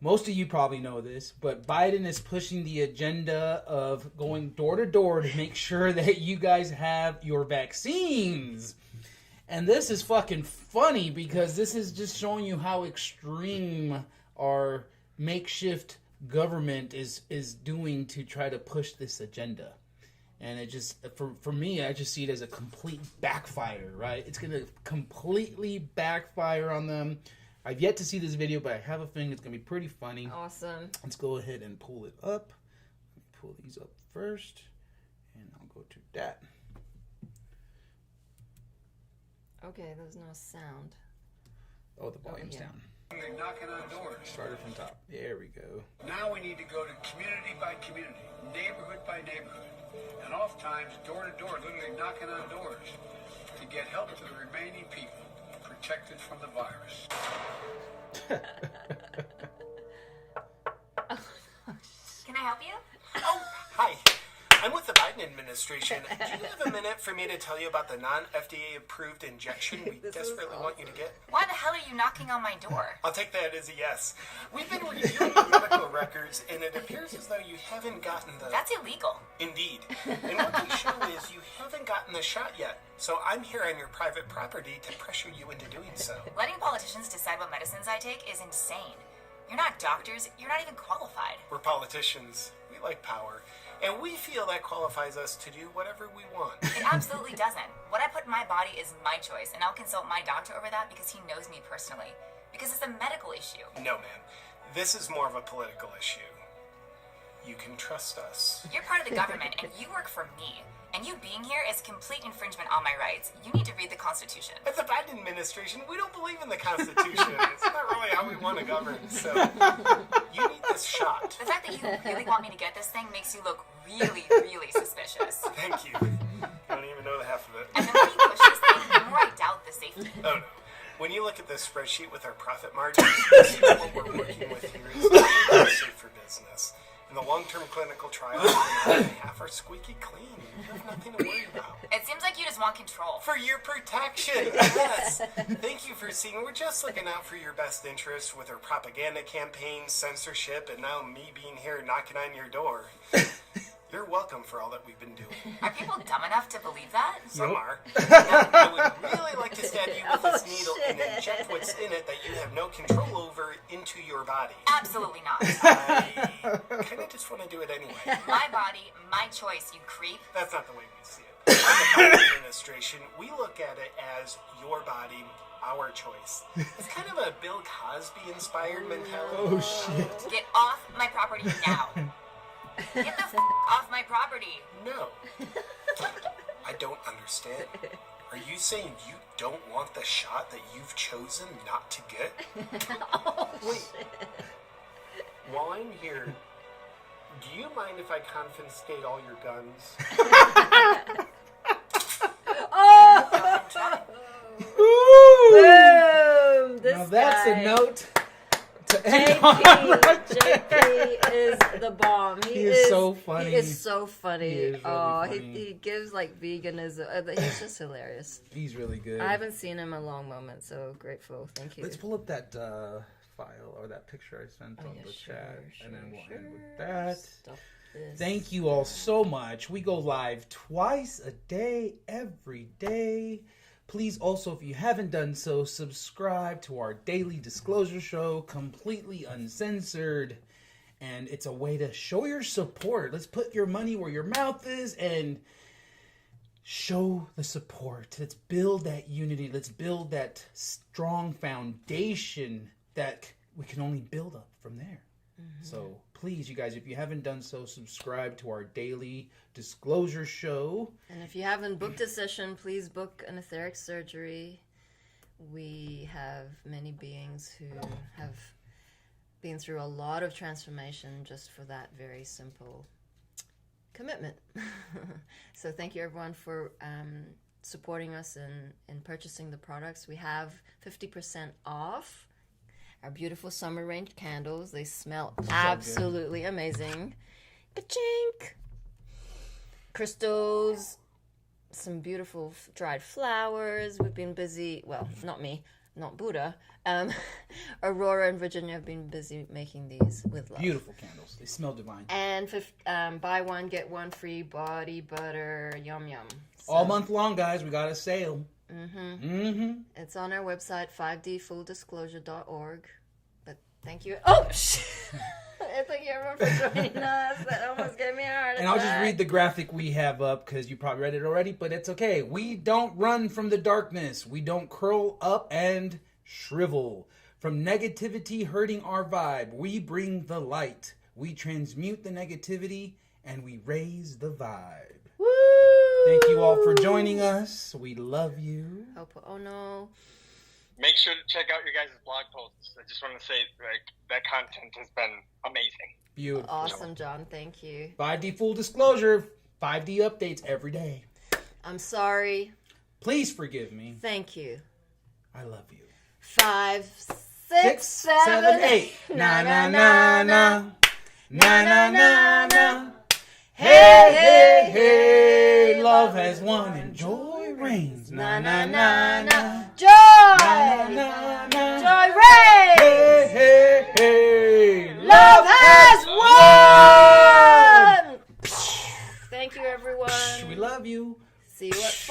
most of you probably know this, but Biden is pushing the agenda of going door to door to make sure that you guys have your vaccines. And this is fucking funny because this is just showing you how extreme our makeshift government is doing to try to push this agenda. And it just, for me, I just see it as a complete backfire, right? It's going to completely backfire on them. I've yet to see this video, but I have a feeling it's going to be pretty funny. Awesome. Let's go ahead and pull it up. Let me pull these up first, and I'll go to that. Okay, there's no sound. Oh, the volume's yeah. down. They're knocking on doors. Started from top. There we go. Now we need to go to community by community, neighborhood by neighborhood, and oftentimes door to door, literally knocking on doors to get help to the remaining people protected from the virus. Can I help you? Oh, hi. I'm with the Biden administration. Do you have a minute for me to tell you about the non-FDA approved injection we This is desperately want you to get? Why the hell are you knocking on my door? I'll take that as a yes. We've been reviewing your medical records, and it appears as though you haven't gotten the... That's illegal. Indeed. And what they show is you haven't gotten the shot yet. So I'm here on your private property to pressure you into doing so. Letting politicians decide what medicines I take is insane. You're not doctors. You're not even qualified. We're politicians. We like power. And we feel that qualifies us to do whatever we want. It absolutely doesn't. What I put in my body is my choice, and I'll consult my doctor over that because he knows me personally. Because it's a medical issue. No, ma'am. This is more of a political issue. You can trust us. You're part of the government, and you work for me. And you being here is complete infringement on my rights. You need to read the Constitution. At the Biden administration, we don't believe in the Constitution. It's not really how we want to govern. So you need this shot. The fact that you really want me to get this thing makes you look really, really suspicious. Thank you. I don't even know the half of it. And the more you push this thing, the more I doubt the safety. Oh no. When you look at this spreadsheet with our profit margins, you see that what we're working with here is not safe for business. And the long-term clinical trials of an hour and a half are squeaky clean. You have nothing to worry about. It seems like you just want control. For your protection, yes. Thank you for seeing. We're just looking out for your best interest with our propaganda campaigns, censorship, and now me being here knocking on your door. You're welcome for all that we've been doing. Are people dumb enough to believe that? Some are. Now, I would really like to stab you with this needle and shit. inject what's in it that you have no control over into your body. Absolutely not. I kind of just want to do it anyway. My body, my choice, you creep. That's not the way we see it. In the Biden administration, we look at it as your body, our choice. It's kind of a Bill Cosby-inspired mentality. Oh, shit. Get off my property now. Get the off my property. No. I don't understand. Are you saying you don't want the shot that you've chosen not to get? Wait. While I'm here, do you mind if I confiscate all your guns? Boom! This Now that's guy. a note to end on. JP is the bomb. He is so funny. He is so funny. He is really funny. He gives like veganism. He's just hilarious. He's really good. I haven't seen him in a long moment, so grateful. Thank you. Let's pull up that file or that picture I sent on the chat, and then we'll end with that. Stop this. Thank you all so much. We go live twice a day, every day. Please also, if you haven't done so, subscribe to our daily disclosure show, completely uncensored. And it's a way to show your support. Let's put your money where your mouth is and show the support. Let's build that unity. Let's build that strong foundation that we can only build up from there. So please, you guys, if you haven't done so, subscribe to our daily disclosure show. And if you haven't booked a session, please book an etheric surgery. We have many beings who have been through a lot of transformation just for that very simple commitment. So thank you everyone for supporting us in purchasing the products. We have 50% off our beautiful summer range candles. They smell absolutely amazing. Ka-chink! Crystals, some beautiful dried flowers. We've been busy, well, not me, not Buddha. Aurora and Virginia have been busy making these with love. Beautiful candles. They smell divine. And buy one, get one free body butter. Yum, yum. So, all month long, guys. We got a sale. it's on our website, 5dfulldisclosure.org. But thank you. Oh, shit. Thank you everyone for joining us. That almost gave me a heart attack. And I'll just read the graphic we have up because you probably read it already, but it's okay. We don't run from the darkness. We don't curl up and shrivel. From negativity hurting our vibe, we bring the light. We transmute the negativity and we raise the vibe. Woo! Thank you all for joining us. We love you. Oh no. Make sure to check out your guys' blog posts. I just want to say, like, that content has been amazing. Beautiful. Awesome, John. Thank you. 5D full disclosure. 5D updates every day. I'm sorry. Please forgive me. Thank you. I love you. 5, 6, 7, 8. Na na na na. Na na na na. Hey, hey, hey. Love has won and joy reigns. Na na na na. Joy! Na na na. Joy reigns! Hey, hey, hey. Love has won! Thank you, everyone. We love you. See you at